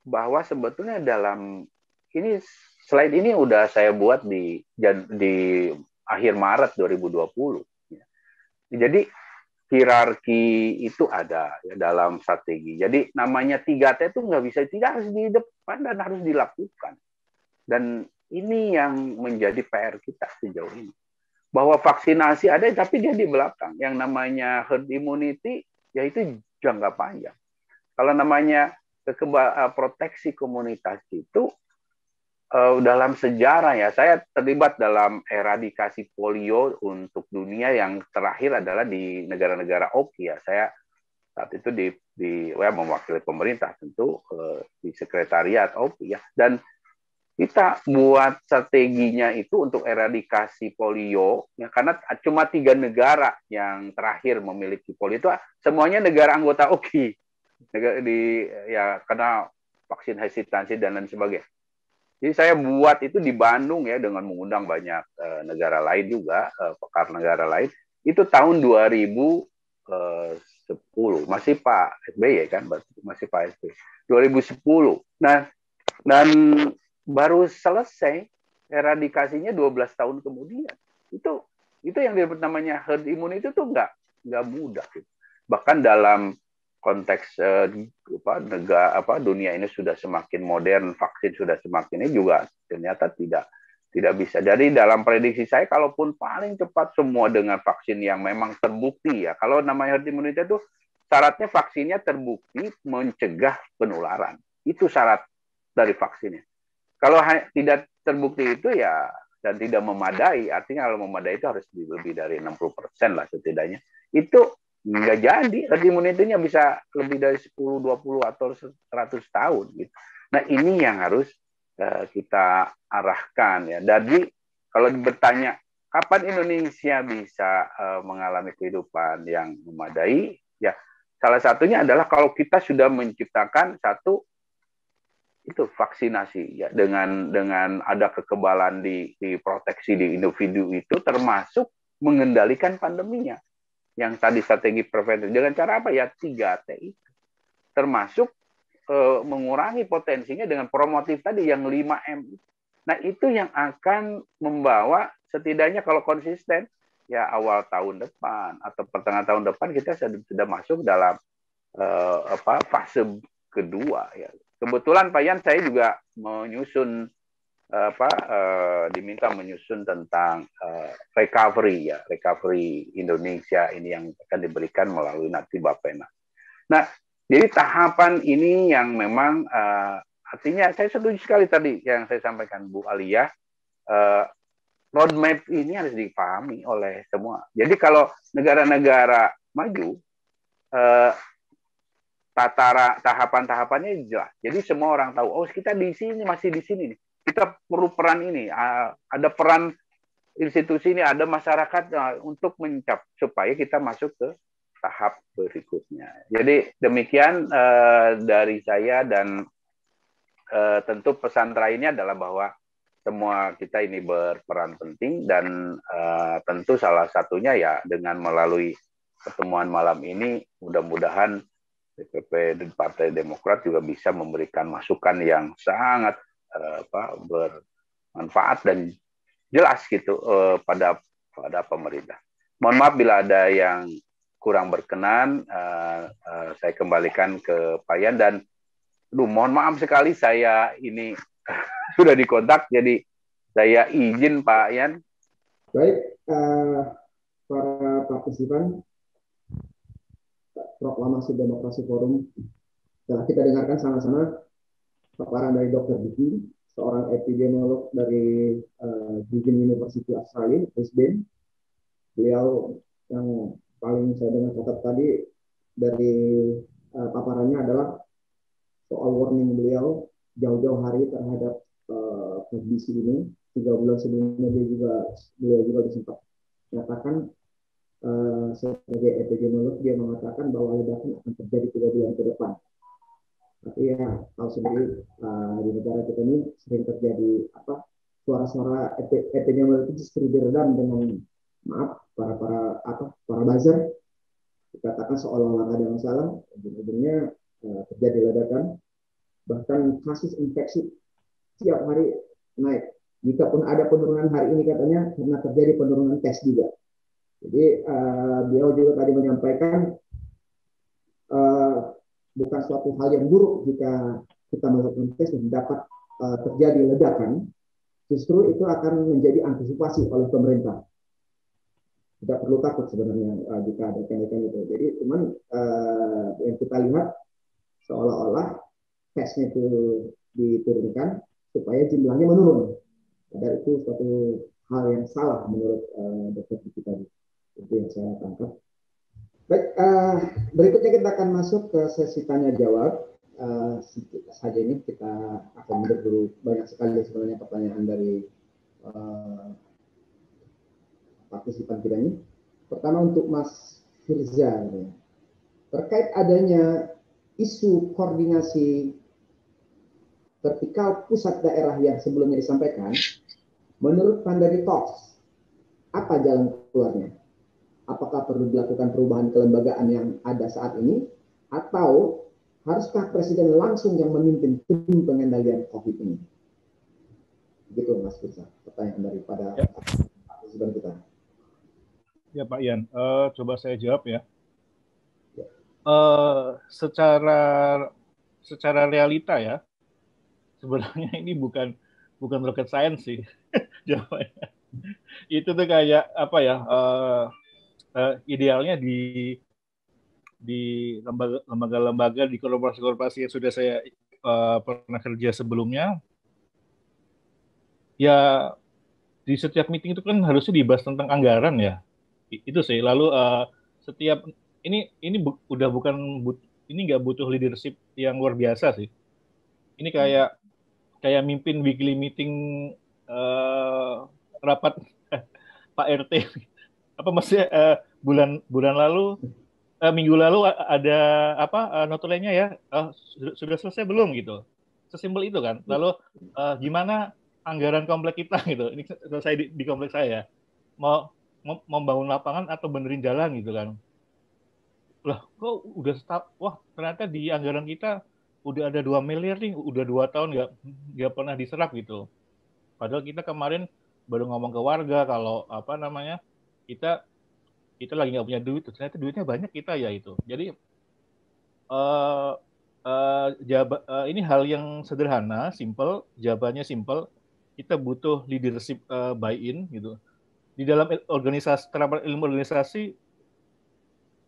bahwa sebetulnya dalam ini slide ini udah saya buat di akhir Maret 2020. Jadi hierarki itu ada ya dalam strategi. Jadi namanya 3T itu nggak bisa, tidak, harus di depan dan harus dilakukan. Dan ini yang menjadi PR kita sejauh ini. Bahwa vaksinasi ada tapi dia di belakang. Yang namanya herd immunity yaitu jangka panjang. Kalau namanya proteksi komunitas itu dalam sejarah ya, saya terlibat dalam eradikasi polio untuk dunia yang terakhir adalah di negara-negara OKI ya. Saya saat itu mewakili pemerintah tentu di sekretariat OKI ya. Dan kita buat strateginya itu untuk eradikasi polio ya, karena cuma 3 negara yang terakhir memiliki polio itu semuanya negara anggota OKI. Karena vaksin hesitansi dan lain sebagainya. Jadi saya buat itu di Bandung ya dengan mengundang banyak negara lain juga, pakar negara lain. Itu tahun 2010, masih Pak SBY kan, masih Pak SBY. 2010. Nah, dan baru selesai eradikasinya 12 tahun kemudian. Itu yang disebut namanya herd immunity itu nggak mudah. Gitu. Bahkan dalam konteks dunia ini sudah semakin modern, vaksin sudah semakin ini juga ternyata tidak bisa. Jadi dalam prediksi saya, kalaupun paling cepat semua dengan vaksin yang memang terbukti ya, kalau namanya herd immunity itu syaratnya vaksinnya terbukti mencegah penularan. Itu syarat dari vaksinnya. Kalau tidak terbukti itu ya dan tidak memadai, artinya kalau memadai itu harus lebih dari 60% lah setidaknya. Itu nggak jadi, herd immunity-nya bisa lebih dari 10, 20 atau 100 tahun gitu. Nah, ini yang harus kita arahkan ya. Jadi kalau bertanya kapan Indonesia bisa mengalami kehidupan yang memadai, ya salah satunya adalah kalau kita sudah menciptakan satu itu vaksinasi ya, dengan ada kekebalan di proteksi di individu itu, termasuk mengendalikan pandeminya. Yang tadi strategi preventif dengan cara apa ya, 3T itu termasuk mengurangi potensinya dengan promotif tadi yang 5M. Nah itu yang akan membawa setidaknya kalau konsisten ya awal tahun depan atau pertengahan tahun depan kita sudah masuk dalam fase kedua ya. Kebetulan Pak Yan, saya juga menyusun diminta menyusun tentang recovery Indonesia ini yang akan diberikan melalui nanti Bappenas. Nah, jadi tahapan ini yang memang artinya saya setuju sekali tadi yang saya sampaikan Bu Alia, roadmap ini harus dipahami oleh semua. Jadi kalau negara-negara maju tahapan-tahapannya jelas. Jadi semua orang tahu, oh kita di sini masih di sini nih. Kita perlu peran ini, ada peran institusi ini, ada masyarakat untuk supaya kita masuk ke tahap berikutnya. Jadi demikian dari saya dan tentu pesan terakhirnya adalah bahwa semua kita ini berperan penting dan tentu salah satunya ya dengan melalui pertemuan malam ini mudah-mudahan DPP dan Partai Demokrat juga bisa memberikan masukan yang sangat bermanfaat dan jelas gitu pada pemerintah. Mohon maaf bila ada yang kurang berkenan, saya kembalikan ke Pak Yan dan mohon maaf sekali saya ini sudah dikontak, jadi saya izin Pak Yan. Baik, para partisipan Proklamasi Demokrasi Forum, telah kita dengarkan sama-sama paparan dari Dr. Diki, seorang epidemiolog dari Deakin University Australia, Brisbane. Beliau yang paling saya dengar catat tadi dari paparannya adalah soal warning beliau jauh-jauh hari terhadap kondisi ini. 3 bulan sebelumnya beliau juga sempat menyatakan sebagai epidemiolog dia mengatakan bahwa ledakan akan terjadi 3 bulan ke depan. Tapi ya tahu sendiri di negara kita ini sering terjadi suara-suara epidemiolog itu justru diredam dengan para buzzer, dikatakan seolah-olah ada masalah, ujung-ujungnya terjadi ledakan, bahkan kasus infeksi setiap hari naik. Jikapun ada penurunan hari ini katanya karena terjadi penurunan tes juga. Jadi beliau juga tadi menyampaikan bukan suatu hal yang buruk jika kita melakukan tes dan dapat terjadi ledakan. Justru itu akan menjadi antisipasi oleh pemerintah. Tidak perlu takut sebenarnya jika ada kenaikan itu. Jadi cuman yang kita lihat seolah-olah tesnya itu diturunkan supaya jumlahnya menurun. Padahal itu suatu hal yang salah menurut dokter kita. Itu yang saya tangkap. Baik, berikutnya kita akan masuk ke sesi tanya jawab. Sedikit saja ini kita akan berburu banyak sekali sebenarnya pertanyaan dari partisipan kita ini. Pertama untuk Mas Firza, terkait adanya isu koordinasi vertikal pusat daerah yang sebelumnya disampaikan, menurut Pandari Talks, apa jalan keluarnya? Apakah perlu dilakukan perubahan kelembagaan yang ada saat ini, atau haruskah Presiden langsung yang memimpin tim pengendalian COVID ini? Begitu Mas Firza, pertanyaan daripada partisipan kita. Ya Pak Ian, coba saya jawab ya. Ya. Secara realita ya, sebenarnya ini bukan rocket science sih jawabannya. Itu tuh kayak apa ya? Idealnya di lembaga-lembaga di korporasi-korporasi yang sudah saya pernah kerja sebelumnya, ya di setiap meeting itu kan harusnya dibahas tentang anggaran ya. Itu sih. Lalu setiap ini udah bukan ini nggak butuh leadership yang luar biasa sih. Ini kayak mimpin weekly meeting rapat Pak RT. Apa maksudnya bulan lalu minggu lalu ada apa notulennya ya sudah selesai belum gitu. Sesimpel itu kan. Lalu gimana anggaran komplek kita gitu. Ini selesai di komplek saya. Mau membangun lapangan atau benerin jalan gitu kan. Lah kok udah wah ternyata di anggaran kita udah ada 2 miliar nih, udah 2 tahun nggak pernah diserap gitu. Padahal kita kemarin baru ngomong ke warga kalau apa namanya kita lagi nggak punya duit, ternyata duitnya banyak kita ya itu. Jadi ini hal yang sederhana, simple, jawabannya simple. Kita butuh leadership buy-in gitu. Di dalam organisasi, terapan ilmu organisasi,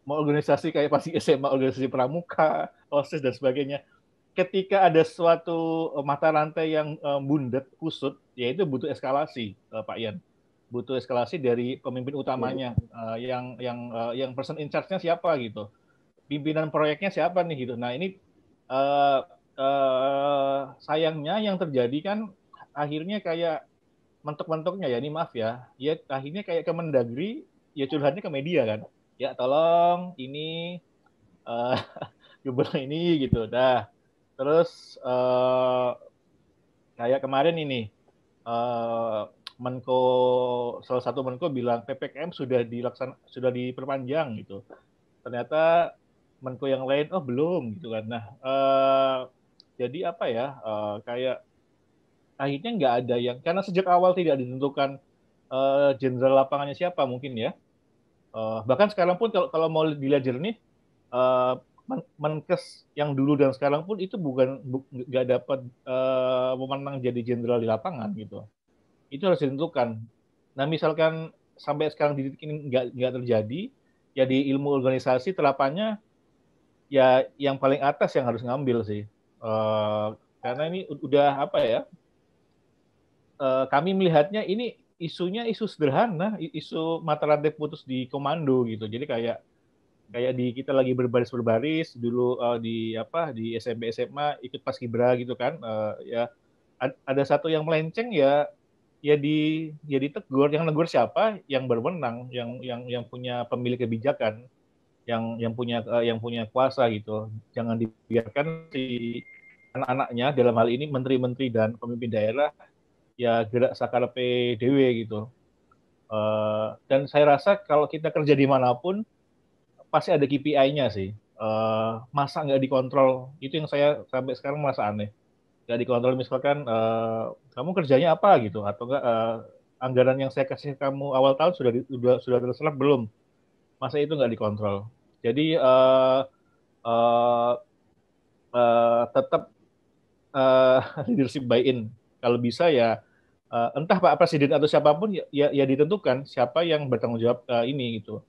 mau organisasi kayak pasti SMA, organisasi pramuka, OSIS dan sebagainya. Ketika ada suatu mata rantai yang bundet, kusut, ya itu butuh eskalasi, Pak Ian. Butuh eskalasi dari pemimpin utamanya, yang person in charge-nya siapa gitu. Pimpinan proyeknya siapa nih gitu. Nah ini sayangnya yang terjadi kan akhirnya kayak mentok-mentoknya ya, ini maaf ya, akhirnya kayak Kemendagri, ya curhatnya ke media kan, ya tolong ini gubernur ini gitu, dah. Terus kayak kemarin ini salah satu Menko bilang PPKM sudah diperpanjang gitu, ternyata Menko yang lain belum gitu kan. Nah jadi apa ya kayak akhirnya nggak ada yang, karena sejak awal tidak ditentukan jenderal lapangannya siapa mungkin ya. Bahkan sekarang pun kalau mau dilihat jernih, Menkes yang dulu dan sekarang pun itu nggak dapat memenang jadi jenderal di lapangan gitu. Itu harus ditentukan. Nah misalkan sampai sekarang di titik ini nggak terjadi, ya di ilmu organisasi terapannya ya yang paling atas yang harus ngambil sih. Karena ini udah apa ya? Kami melihatnya ini isunya isu sederhana, isu mata rantai putus di komando gitu. Jadi kayak kita lagi berbaris dulu di SMP SMA ikut paskibra gitu kan. Ya ada satu yang melenceng ya ditegur. Yang negur siapa? Yang berwenang, yang punya pemilik kebijakan, yang punya kuasa gitu. Jangan dibiarkan si anak-anaknya, dalam hal ini menteri-menteri dan pemimpin daerah, ya gerak sakarepe dewe gitu. Dan saya rasa kalau kita kerja dimanapun pasti ada KPI-nya sih. masa nggak dikontrol. Itu yang saya sampai sekarang merasa aneh. Nggak dikontrol, misalkan kamu kerjanya apa gitu, atau enggak anggaran yang saya kasih kamu awal tahun sudah terserap belum? Masa itu nggak dikontrol. Jadi uh, tetap leadership buy-in. Kalau bisa ya entah Pak Presiden atau siapapun ya ditentukan siapa yang bertanggung jawab ini gitu.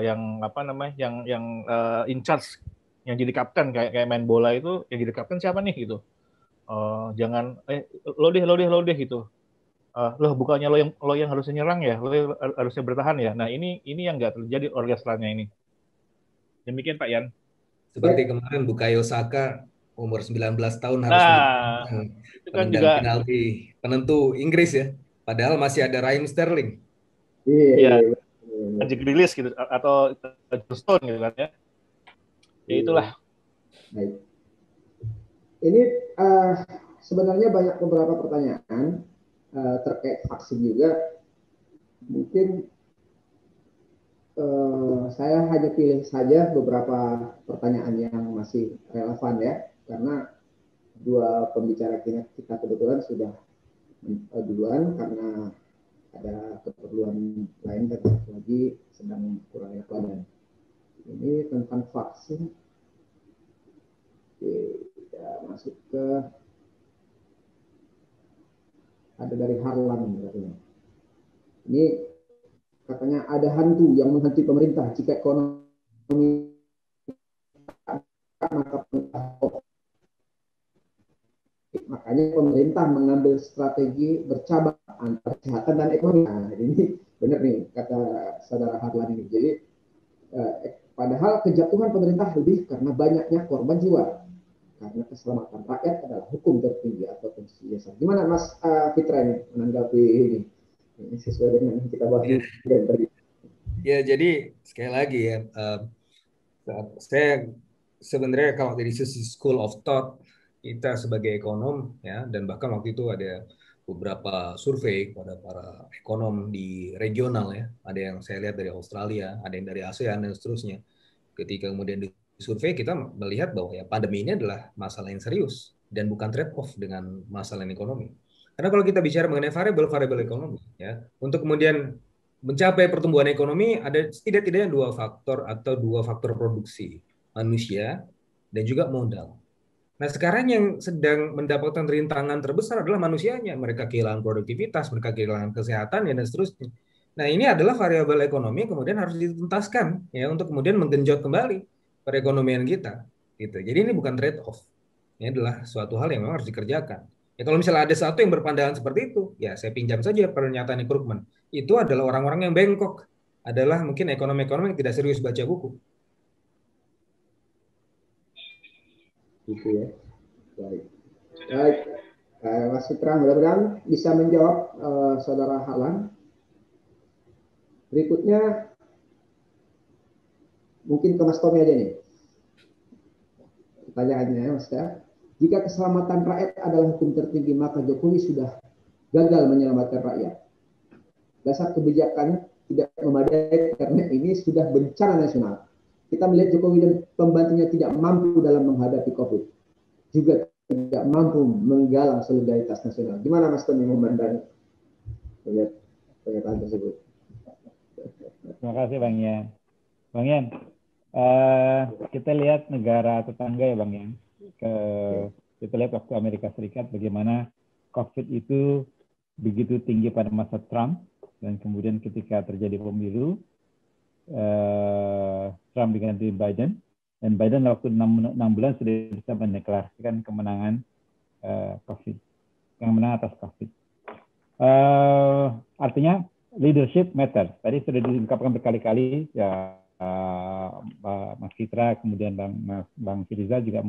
Yang apa namanya, yang in charge, yang jadi kapten, kayak main bola itu yang jadi kapten siapa nih gitu. Jangan lo deh gitu. Loh bukannya lo yang harusnya nyerang ya, lo yang harusnya bertahan ya. Nah ini yang nggak terjadi orkestranya ini. Demikian Pak Yan. Seperti Baik. kemarin Bukayo Saka umur 19 tahun harus Nah, menang itu kan penendang juga penalti penentu Inggris ya. Padahal masih ada Raheem Sterling. Iya, ya iya, betul. Magic Release gitu atau Stone gitu kan ya. Ya Iya. itulah. Baik. Ini sebenarnya banyak beberapa pertanyaan terkait vaksin juga. Mungkin saya hanya pilih saja beberapa pertanyaan yang masih relevan ya, karena dua pembicara kita kebetulan sudah duluan karena ada keperluan lain dan satu lagi sedang kurang enak badan. Ini tentang vaksin. Oke, kita masuk ke ada dari Harlan katanya. Ini katanya ada hantu yang menghantui pemerintah jika ekonomi maka makanya pemerintah mengambil strategi bercabang antara kesehatan dan ekonomi. Nah, ini benar nih kata saudara Harlan ini. Jadi padahal kejatuhan pemerintah lebih karena banyaknya korban jiwa. Karena keselamatan rakyat adalah hukum tertinggi atau konstitusi dasar. Gimana Mas Fitra ini menanggapi ini? Ini sesuai dengan yang kita bahas tadi. Ya, jadi sekali lagi ya, saya sebenarnya kalau dari sisi school of thought, kita sebagai ekonom ya, dan bahkan waktu itu ada beberapa survei pada para ekonom di regional ya, ada yang saya lihat dari Australia, ada yang dari ASEAN dan seterusnya. Ketika kemudian disurvei, kita melihat bahwa ya pandemi ini adalah masalah yang serius dan bukan trade off dengan masalah ekonomi. Karena kalau kita bicara mengenai variabel-variabel ekonomi ya, untuk kemudian mencapai pertumbuhan ekonomi ada tidak-tidaknya dua faktor atau dua faktor produksi, manusia dan juga modal. Nah, sekarang yang sedang mendapatkan rintangan terbesar adalah manusianya. Mereka kehilangan produktivitas, mereka kehilangan kesehatan dan seterusnya. Nah, ini adalah variabel ekonomi yang kemudian harus dituntaskan ya untuk kemudian menggenjot kembali perekonomian kita. Gitu. Jadi ini bukan trade off. Ini adalah suatu hal yang memang harus dikerjakan. Ya kalau misalnya ada satu yang berpandangan seperti itu, ya saya pinjam saja pernyataan Krugman. Itu adalah orang-orang yang bengkok, adalah mungkin ekonomi-ekonomi yang tidak serius baca buku. Gitu ya. Baik. Baik. Mas Fitra, mudah-mudahan bisa menjawab saudara Harlan. Berikutnya mungkin ke Mas Tommy aja nih. Pertanyaannya Mas ya. Jika keselamatan rakyat adalah hukum tertinggi, maka Jokowi sudah gagal menyelamatkan rakyat. Dasar kebijakan tidak memadai karena ini sudah bencana nasional. Kita melihat Jokowi dan pembantunya tidak mampu dalam menghadapi COVID. Juga tidak mampu menggalang solidaritas nasional. Gimana Mas Tommy memandang pernyataan tersebut? Terima kasih Bang Yan. Bang Yan, kita lihat negara tetangga ya Bang Yan. Kita lihat waktu Amerika Serikat bagaimana COVID itu begitu tinggi pada masa Trump, dan kemudian ketika terjadi pemilu, Trump diganti Biden, dan Biden waktu 6 bulan sudah bisa mendeklarasikan kemenangan COVID, kemenangan atas COVID. Artinya leadership matter. Tadi sudah diungkapkan berkali-kali ya, Mas Fitra, kemudian Bang Firza juga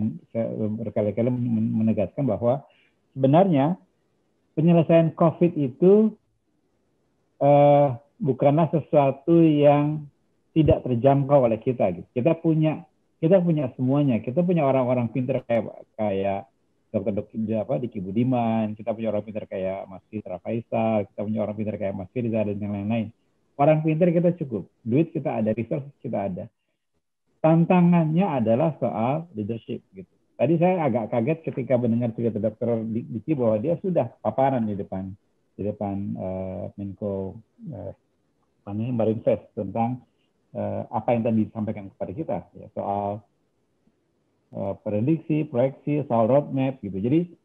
berkali-kali menegaskan bahwa sebenarnya penyelesaian COVID itu bukanlah sesuatu yang tidak terjangkau oleh kita. Kita punya semuanya. Kita punya orang-orang pintar kayak Dr. Diki Budiman, kita punya orang pintar kayak Mas Fitra Faisal, kita punya orang pintar kayak Mas Firza dan yang lain-lain. Orang pintar kita cukup, duit kita ada, resources kita ada. tantangannya adalah soal leadership gitu. Tadi saya agak kaget ketika mendengar cerita Dr. Diki bahwa dia sudah paparan di depan Menko Marinvest tentang apa yang tadi disampaikan kepada kita ya, soal prediksi, proyeksi, soal roadmap gitu. Jadi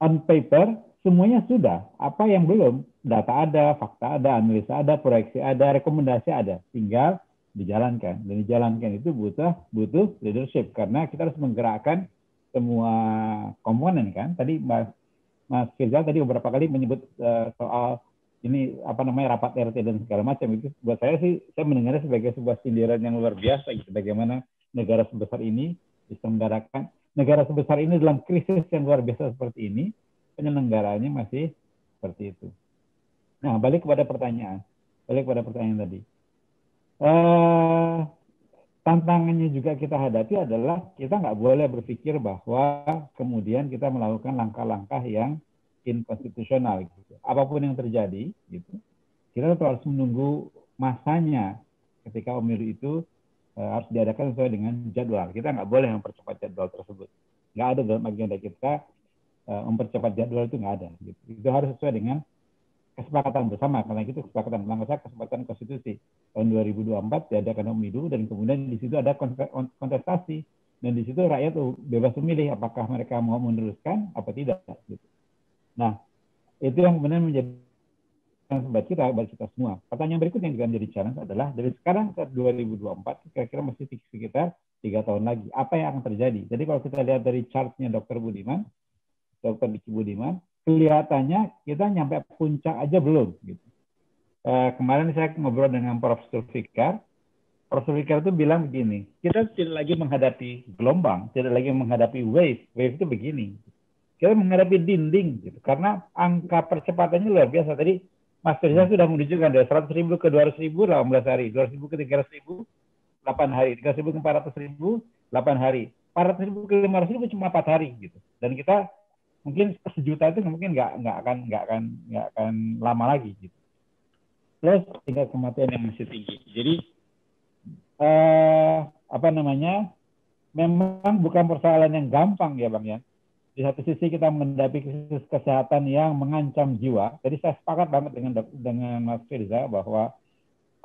on paper semuanya sudah, apa yang belum, data ada, fakta ada, analisa ada, proyeksi ada, rekomendasi ada, tinggal dijalankan. Dan dijalankan itu butuh leadership karena kita harus menggerakkan semua komponen kan. Tadi Mas Firzal tadi beberapa kali menyebut soal ini apa namanya rapat RT dan segala macam. Itu buat saya sih, saya mendengarnya sebagai sebuah sindiran yang luar biasa gitu. Bagaimana negara sebesar ini bisa menggerakkan negara sebesar ini dalam krisis yang luar biasa seperti ini, penyelenggaraannya masih seperti itu. Nah, balik kepada pertanyaan tadi. Tantangannya juga kita hadapi adalah kita nggak boleh berpikir bahwa kemudian kita melakukan langkah-langkah yang inkonstitusional. Gitu. Apapun yang terjadi, gitu, kita harus menunggu masanya ketika pemilu itu harus diadakan sesuai dengan jadwal. Kita nggak boleh mempercepat jadwal tersebut. Nggak ada dalam agenda kita mempercepat jadwal itu nggak ada. Gitu. Itu harus sesuai dengan kesepakatan bersama. Karena itu kesepakatan konstitusi tahun 2024 diadakan pemilu dan kemudian di situ ada kontestasi dan di situ rakyat bebas memilih apakah mereka mau meneruskan apa tidak. Gitu. Nah, itu yang kemudian menjadi buat kita semua. Pertanyaan berikutnya yang juga menjadi challenge adalah dari sekarang ke 2024 kira-kira masih sekitar 3 tahun lagi. Apa yang akan terjadi? Jadi kalau kita lihat dari chartnya Dr. Diki Budiman, kelihatannya kita nyampe puncak aja belum. Gitu. Kemarin saya ngobrol dengan Prof. Sulfikar. Prof. Sulfikar itu bilang begini, kita tidak lagi menghadapi gelombang, tidak lagi menghadapi wave. Wave itu begini. Kita menghadapi dinding, gitu. Karena angka percepatannya luar biasa. Tadi Mas Firza sudah menunjukkan dari 100.000 ke 200.000 18 hari, 200.000 ke 300.000 8 hari, 300.000 ke 400.000 8 hari, 400.000 ke 500.000 cuma 4 hari gitu. Dan kita mungkin sejuta itu mungkin nggak akan lama lagi gitu. Plus tingkat kematian yang masih tinggi. Jadi memang bukan persoalan yang gampang ya Bang ya. Di satu sisi kita menghadapi krisis kesehatan yang mengancam jiwa. Jadi saya sepakat banget dengan Mas Firza bahwa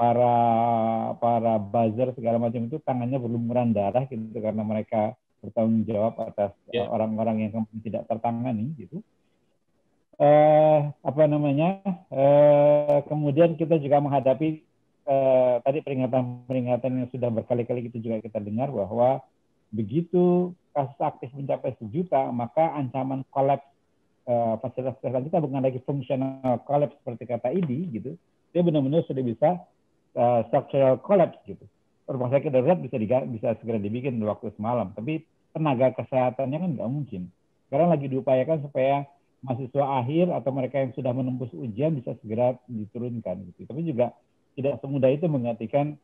para buzzer segala macam itu tangannya berlumuran darah gitu karena mereka bertanggung jawab atas orang-orang yang tidak tertangani gitu. Kemudian kita juga menghadapi tadi peringatan yang sudah berkali-kali itu juga kita dengar bahwa begitu kasus aktif mencapai 1 juta, maka ancaman kolaps fasilitas kesehatan kita bukan lagi fungsional kolaps seperti kata IDI gitu, dia benar-benar sudah bisa structural collapse gitu. Rumah sakit darurat bisa segera dibikin di waktu semalam, tapi tenaga kesehatannya kan nggak mungkin. Sekarang lagi diupayakan supaya mahasiswa akhir atau mereka yang sudah menembus ujian bisa segera diturunkan gitu. Tapi juga tidak semudah itu menggantikan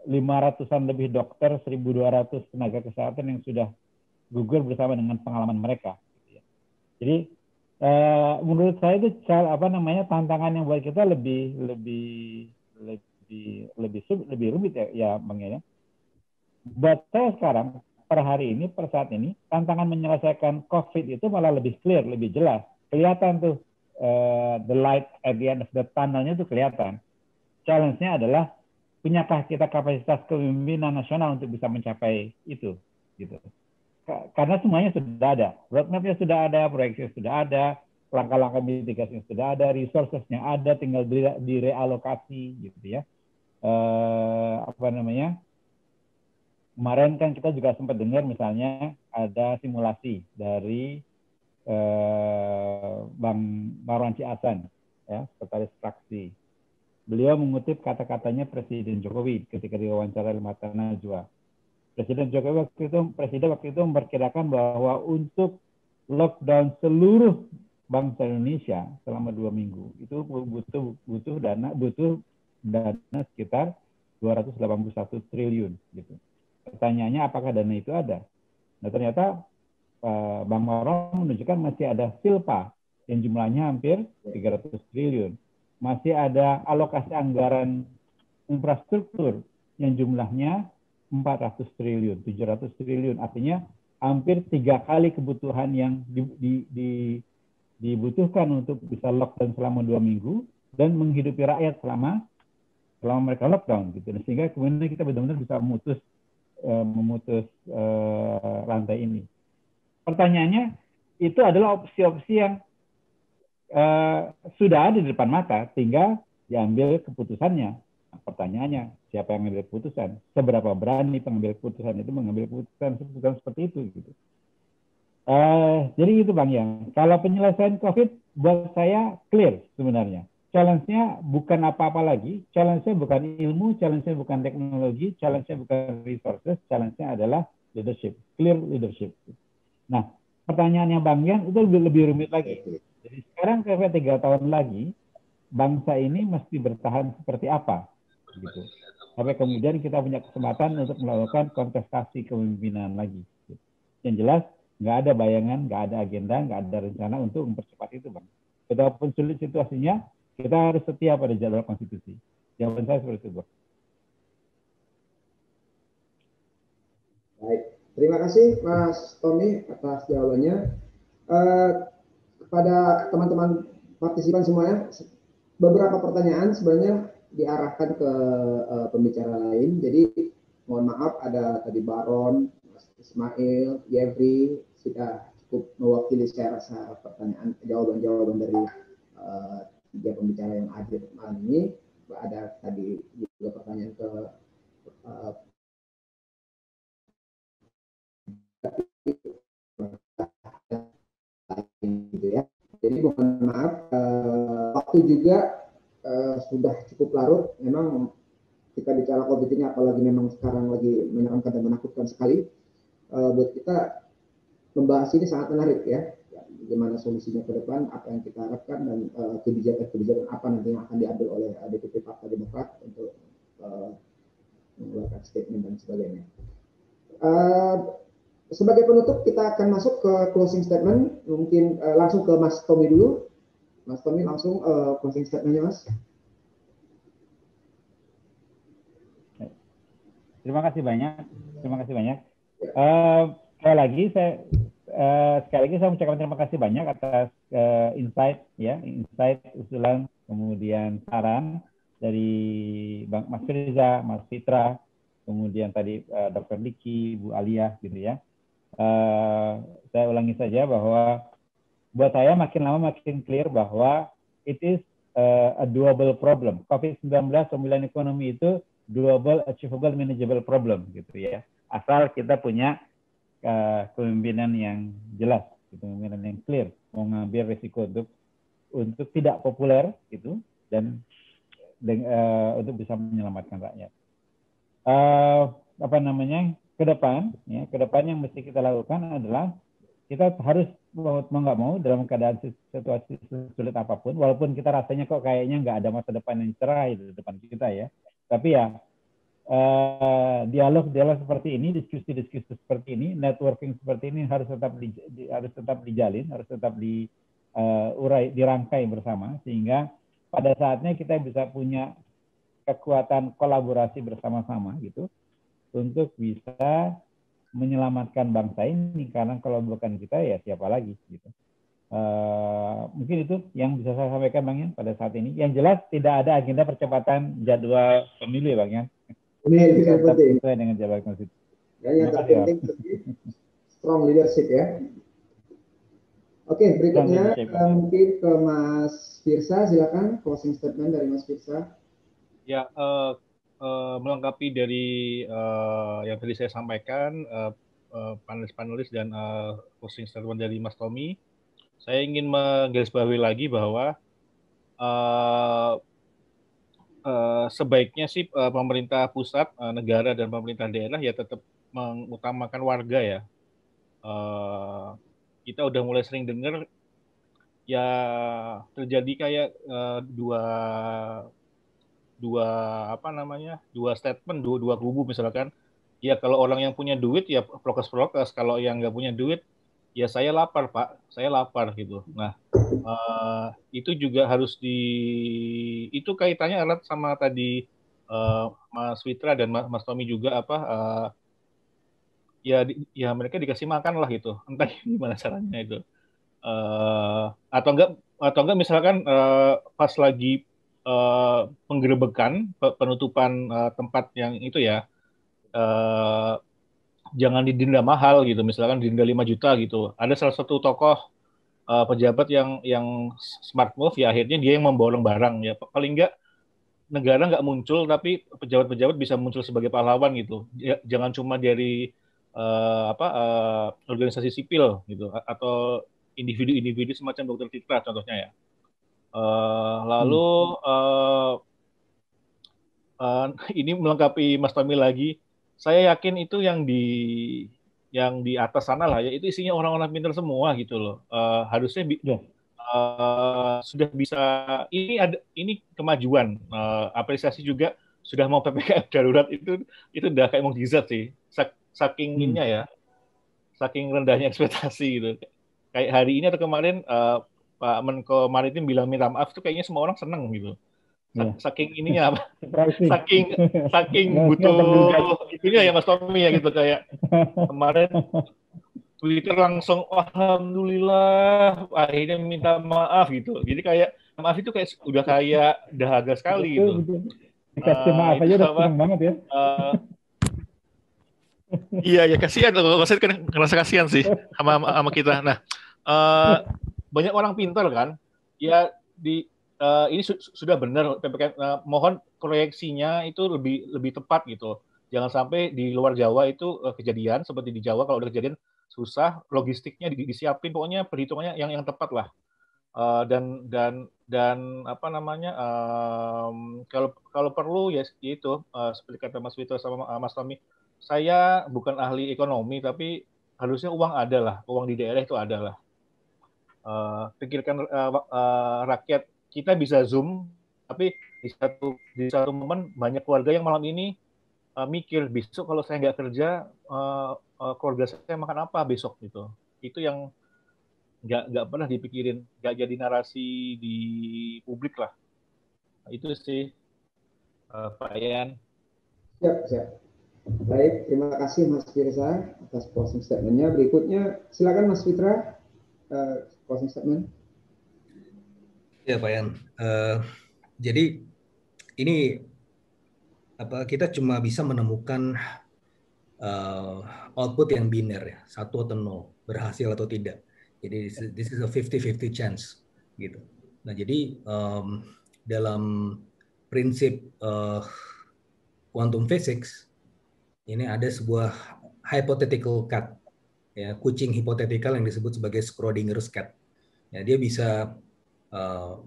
500-an lebih dokter, 1.200 tenaga kesehatan yang sudah gugur bersama dengan pengalaman mereka. Jadi menurut saya itu tantangan yang buat kita lebih rumit ya Bang ya. Buat saya sekarang per hari ini, per saat ini, tantangan menyelesaikan COVID itu malah lebih clear, lebih jelas. Kelihatan tuh the light at the end of the tunnel-nya itu kelihatan. Challenge-nya adalah punyakah kita kapasitas kepemimpinan nasional untuk bisa mencapai itu, gitu. Karena semuanya sudah ada, roadmap-nya sudah ada, proyeksinya sudah ada, langkah-langkah mitigasinya sudah ada, resources-nya ada, tinggal direalokasi, gitu ya. Kemarin kan kita juga sempat dengar misalnya ada simulasi dari Bang Marwan Hasan, ya, sekretaris fraksi. Beliau mengutip kata-katanya Presiden Jokowi ketika diwawancara di Mata Najwa. Presiden waktu itu memperkirakan bahwa untuk lockdown seluruh bangsa Indonesia selama 2 minggu itu butuh dana sekitar 281 triliun gitu. Pertanyaannya apakah dana itu ada? Nah ternyata Bang Marwan menunjukkan masih ada silpa yang jumlahnya hampir 300 triliun. Masih ada alokasi anggaran infrastruktur yang jumlahnya 400 triliun, 700 triliun. Artinya hampir 3 kali kebutuhan yang dibutuhkan untuk bisa lockdown selama 2 minggu dan menghidupi rakyat selama mereka lockdown gitu. Sehingga kemudian kita benar-benar bisa memutus rantai ini. Pertanyaannya, itu adalah opsi-opsi yang sudah ada di depan mata, tinggal diambil keputusannya. Nah, pertanyaannya, siapa yang mengambil keputusan? Seberapa berani pengambil keputusan itu mengambil keputusan seperti itu gitu. Jadi itu Bang Yan. Kalau penyelesaian COVID buat saya clear sebenarnya. Challenge-nya bukan apa-apa lagi. Challenge-nya bukan ilmu, challenge-nya bukan teknologi, challenge-nya bukan resources, challenge-nya adalah leadership, clear leadership. Nah, pertanyaannya Bang Yan itu lebih rumit lagi. Jadi sekarang kira-kira 3 tahun lagi, bangsa ini mesti bertahan seperti apa? Gitu. Sampai kemudian kita punya kesempatan untuk melakukan kontestasi kepemimpinan lagi. Yang jelas, nggak ada bayangan, nggak ada agenda, nggak ada rencana untuk mempercepat itu, Bang. Betapapun sulit situasinya, kita harus setia pada jadwal konstitusi. Jawaban saya seperti itu, Bang. Baik, terima kasih Mas Tommy atas jawabannya. Kepada teman-teman partisipan semuanya, beberapa pertanyaan sebenarnya diarahkan ke pembicara lain. Jadi mohon maaf, ada tadi Baron, Mas Ismail, Yevri sudah cukup mewakili saya rasa jawaban-jawaban dari 3 pembicara yang hadir malam ini. Ada tadi juga pertanyaan ke gitu ya. Jadi mohon maaf, waktu juga sudah cukup larut. Memang kita bicara COVID ini, apalagi memang sekarang lagi menyeramkan dan menakutkan sekali. Buat kita membahas ini sangat menarik ya. Bagaimana solusinya ke depan, apa yang kita harapkan, dan kebijakan-kebijakan apa nanti yang akan diambil oleh DPP Partai Demokrat untuk mengeluarkan statement dan sebagainya. Sebagai penutup, kita akan masuk ke closing statement. Mungkin langsung ke Mas Tommy dulu. Mas Tommy, langsung closing statement-nya, Mas. Terima kasih banyak. Sekali lagi saya mengucapkan terima kasih banyak atas insight, usulan, kemudian saran dari Bang Mas Firza, Mas Fitra, kemudian tadi Dr. Diki, Bu Alia, gitu ya. Saya ulangi saja bahwa buat saya makin lama makin clear bahwa it is a doable problem. COVID-19 pemulihan ekonomi itu doable, achievable, manageable problem, gitu ya. Asal kita punya kepemimpinan yang jelas, kepemimpinan yang clear, mau ngambil risiko untuk tidak populer, gitu, dan untuk bisa menyelamatkan rakyat. Ke depan yang mesti kita lakukan adalah kita harus mau nggak mau dalam keadaan situasi sulit apapun, walaupun kita rasanya kok kayaknya nggak ada masa depan yang cerah di depan kita ya, tapi ya dialog seperti ini, diskusi seperti ini, networking seperti ini harus tetap dijalin, harus tetap dirangkai bersama, sehingga pada saatnya kita bisa punya kekuatan kolaborasi bersama-sama gitu untuk bisa menyelamatkan bangsa ini, karena kalau bukan kita ya siapa lagi gitu. Mungkin itu yang bisa saya sampaikan Bang Yan pada saat ini. Yang jelas tidak ada agenda percepatan jadwal pemilu ya Bang Yan. Ini yang penting. Sesuai dengan jadwal konstitusi. Yang terpenting strong leadership ya. Oke, berikutnya mungkin ke Mas Firsa, silakan closing statement dari Mas Firsa. Ya, melengkapi dari yang tadi saya sampaikan, panelis-panelis dan closing statement dari Mas Tommy, saya ingin menggarisbawahi lagi bahwa sebaiknya sih pemerintah pusat, negara dan pemerintah daerah ya tetap mengutamakan warga ya. Kita udah mulai sering dengar ya terjadi kayak dua statement, dua kubu misalkan. Ya kalau orang yang punya duit ya prokes, kalau yang nggak punya duit ya saya lapar Pak, saya lapar gitu. Nah itu juga harus itu kaitannya erat sama tadi Mas Fitra dan Mas Tommy juga ya mereka dikasih makan lah gitu, entah gimana caranya itu. Atau enggak misalkan pas lagi penggerebekan penutupan tempat yang itu ya, jangan didenda mahal gitu, misalkan didenda 5 juta gitu. Ada salah satu tokoh pejabat yang smart move ya, akhirnya dia yang memborong barang ya, paling enggak negara nggak muncul tapi pejabat-pejabat bisa muncul sebagai pahlawan gitu ya, jangan cuma dari organisasi sipil gitu atau individu-individu semacam Dokter Fitra contohnya ya. Lalu ini melengkapi Mas Tommy lagi, saya yakin itu yang di atas sana lah ya, itu isinya orang-orang pintar semua gitu loh. Harusnya sudah bisa, ini kemajuan, apresiasi juga sudah mau PPKM darurat, itu udah kayak mukjizat sih, saking ininya ya, saking rendahnya ekspektasi gitu. Kayak hari ini atau kemarin Pak Menko Maritim bilang minta maaf, itu kayaknya semua orang seneng gitu. Saking ininya apa? saking butuh itunya ya Mas Tommy ya gitu, kayak kemarin Twitter langsung alhamdulillah akhirnya minta maaf gitu. Jadi kayak maaf itu kayak udah kayak dahaga sekali gitu. Dikasih maaf aja udah seneng banget ya. Iya ya, kasihan loh. Saya kan ngerasa kasihan sih sama kita. Nah, banyak orang pintar kan. Ya ini sudah benar PPKM, mohon proyeksinya itu lebih tepat gitu. Jangan sampai di luar Jawa itu kejadian seperti di Jawa. Kalau udah kejadian susah, logistiknya disiapin, pokoknya perhitungannya yang tepat lah. Dan apa namanya, kalau perlu ya itu seperti kata Mas Vito sama Mas Tommy, saya bukan ahli ekonomi tapi harusnya uang ada lah, uang di daerah itu ada lah. Pikirkan rakyat kita bisa Zoom, tapi di satu momen banyak keluarga yang malam ini mikir besok kalau saya nggak kerja, keluarga saya makan apa besok gitu. Itu yang nggak pernah dipikirin, nggak jadi narasi di publik lah. Itu sih Pak Yan. Siap. Baik, terima kasih Mas Firza atas closing statement-nya. Berikutnya silakan Mas Fitra, closing statement. Ya Pak Yan, jadi ini kita cuma bisa menemukan output yang biner ya, 1 atau 0, berhasil atau tidak. Jadi this is a 50-50 chance gitu. Nah jadi dalam prinsip quantum physics ini ada sebuah hypothetical cat, ya, kucing hipotetikal yang disebut sebagai Schrodinger's cat. Ya, dia bisa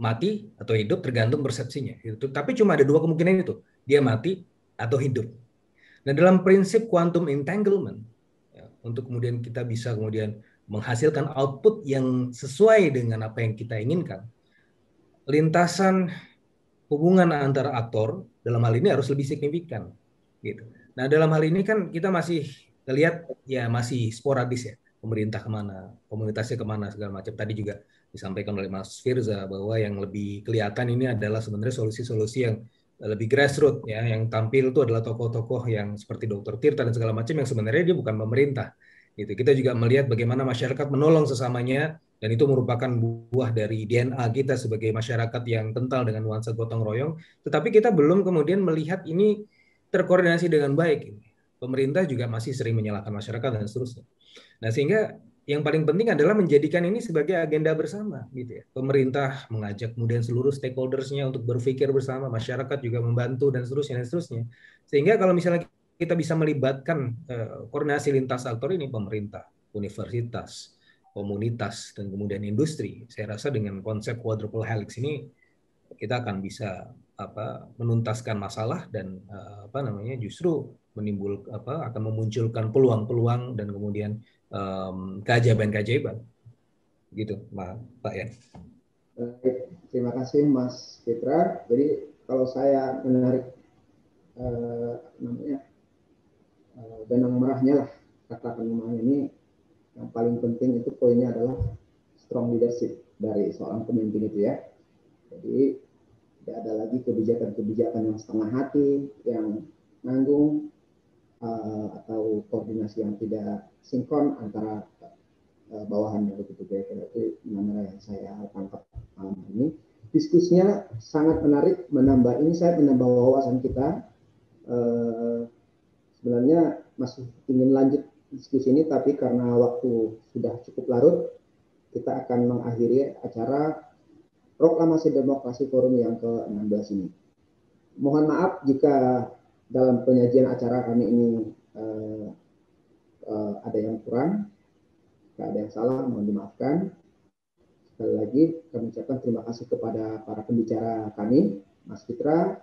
mati atau hidup tergantung persepsinya. Gitu. Tapi cuma ada 2 kemungkinan itu, dia mati atau hidup. Nah dalam prinsip quantum entanglement, ya, untuk kemudian kita bisa kemudian menghasilkan output yang sesuai dengan apa yang kita inginkan, lintasan hubungan antara aktor dalam hal ini harus lebih signifikan. Gitu. Nah dalam hal ini kan kita masih lihat ya masih sporadis ya, pemerintah kemana, komunitasnya kemana segala macam. Tadi juga disampaikan oleh Mas Firza bahwa yang lebih kelihatan ini adalah sebenarnya solusi-solusi yang lebih grassroots ya, yang tampil itu adalah tokoh-tokoh yang seperti Dr. Tirta dan segala macam yang sebenarnya dia bukan pemerintah. Gitu. Kita juga melihat bagaimana masyarakat menolong sesamanya dan itu merupakan buah dari DNA kita sebagai masyarakat yang kental dengan nuansa gotong royong. Tetapi kita belum kemudian melihat ini terkoordinasi dengan baik. Pemerintah juga masih sering menyalahkan masyarakat dan seterusnya. Nah sehingga yang paling penting adalah menjadikan ini sebagai agenda bersama, gitu ya. Pemerintah mengajak kemudian seluruh stakeholders-nya untuk berpikir bersama, masyarakat juga membantu dan seterusnya. Sehingga kalau misalnya kita bisa melibatkan koordinasi lintas aktor ini, pemerintah, universitas, komunitas, dan kemudian industri, saya rasa dengan konsep quadruple helix ini kita akan bisa menuntaskan masalah dan justru akan memunculkan peluang-peluang dan kemudian keajaiban-keajaiban gitu Pak Yan. Terima kasih Mas Fitra. Jadi kalau saya menarik benang merahnya lah, katakan namanya ini, yang paling penting itu poinnya adalah strong leadership dari seorang pemimpin itu ya. Jadi Tidak ada lagi kebijakan-kebijakan yang setengah hati, yang nanggung, atau koordinasi yang tidak sinkron antara bawahan dari itu. Itu yang saya tangkap malam ini. Diskusinya sangat menarik, menambah wawasan kita. Sebenarnya masih ingin lanjut diskusi ini, tapi karena waktu sudah cukup larut, kita akan mengakhiri acara Proklamasi Demokrasi Forum yang ke-16 ini. Mohon maaf jika dalam penyajian acara kami ini ada yang kurang, jika ada yang salah, mohon dimaafkan. Sekali lagi kami ucapkan terima kasih kepada para pembicara kami, Mas Fitra,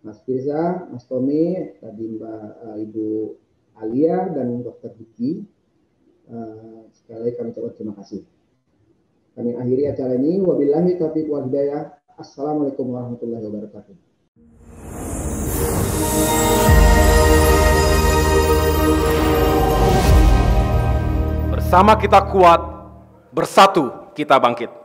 Mas Firza, Mas Tommy, tadi Ibu Alia, dan Dr. Diki. Sekali lagi kami ucapkan terima kasih. Kami akhiri acara ini. Wabillahi taufiq wal hidayah. Assalamualaikum warahmatullahi wabarakatuh. Bersama kita kuat, bersatu kita bangkit.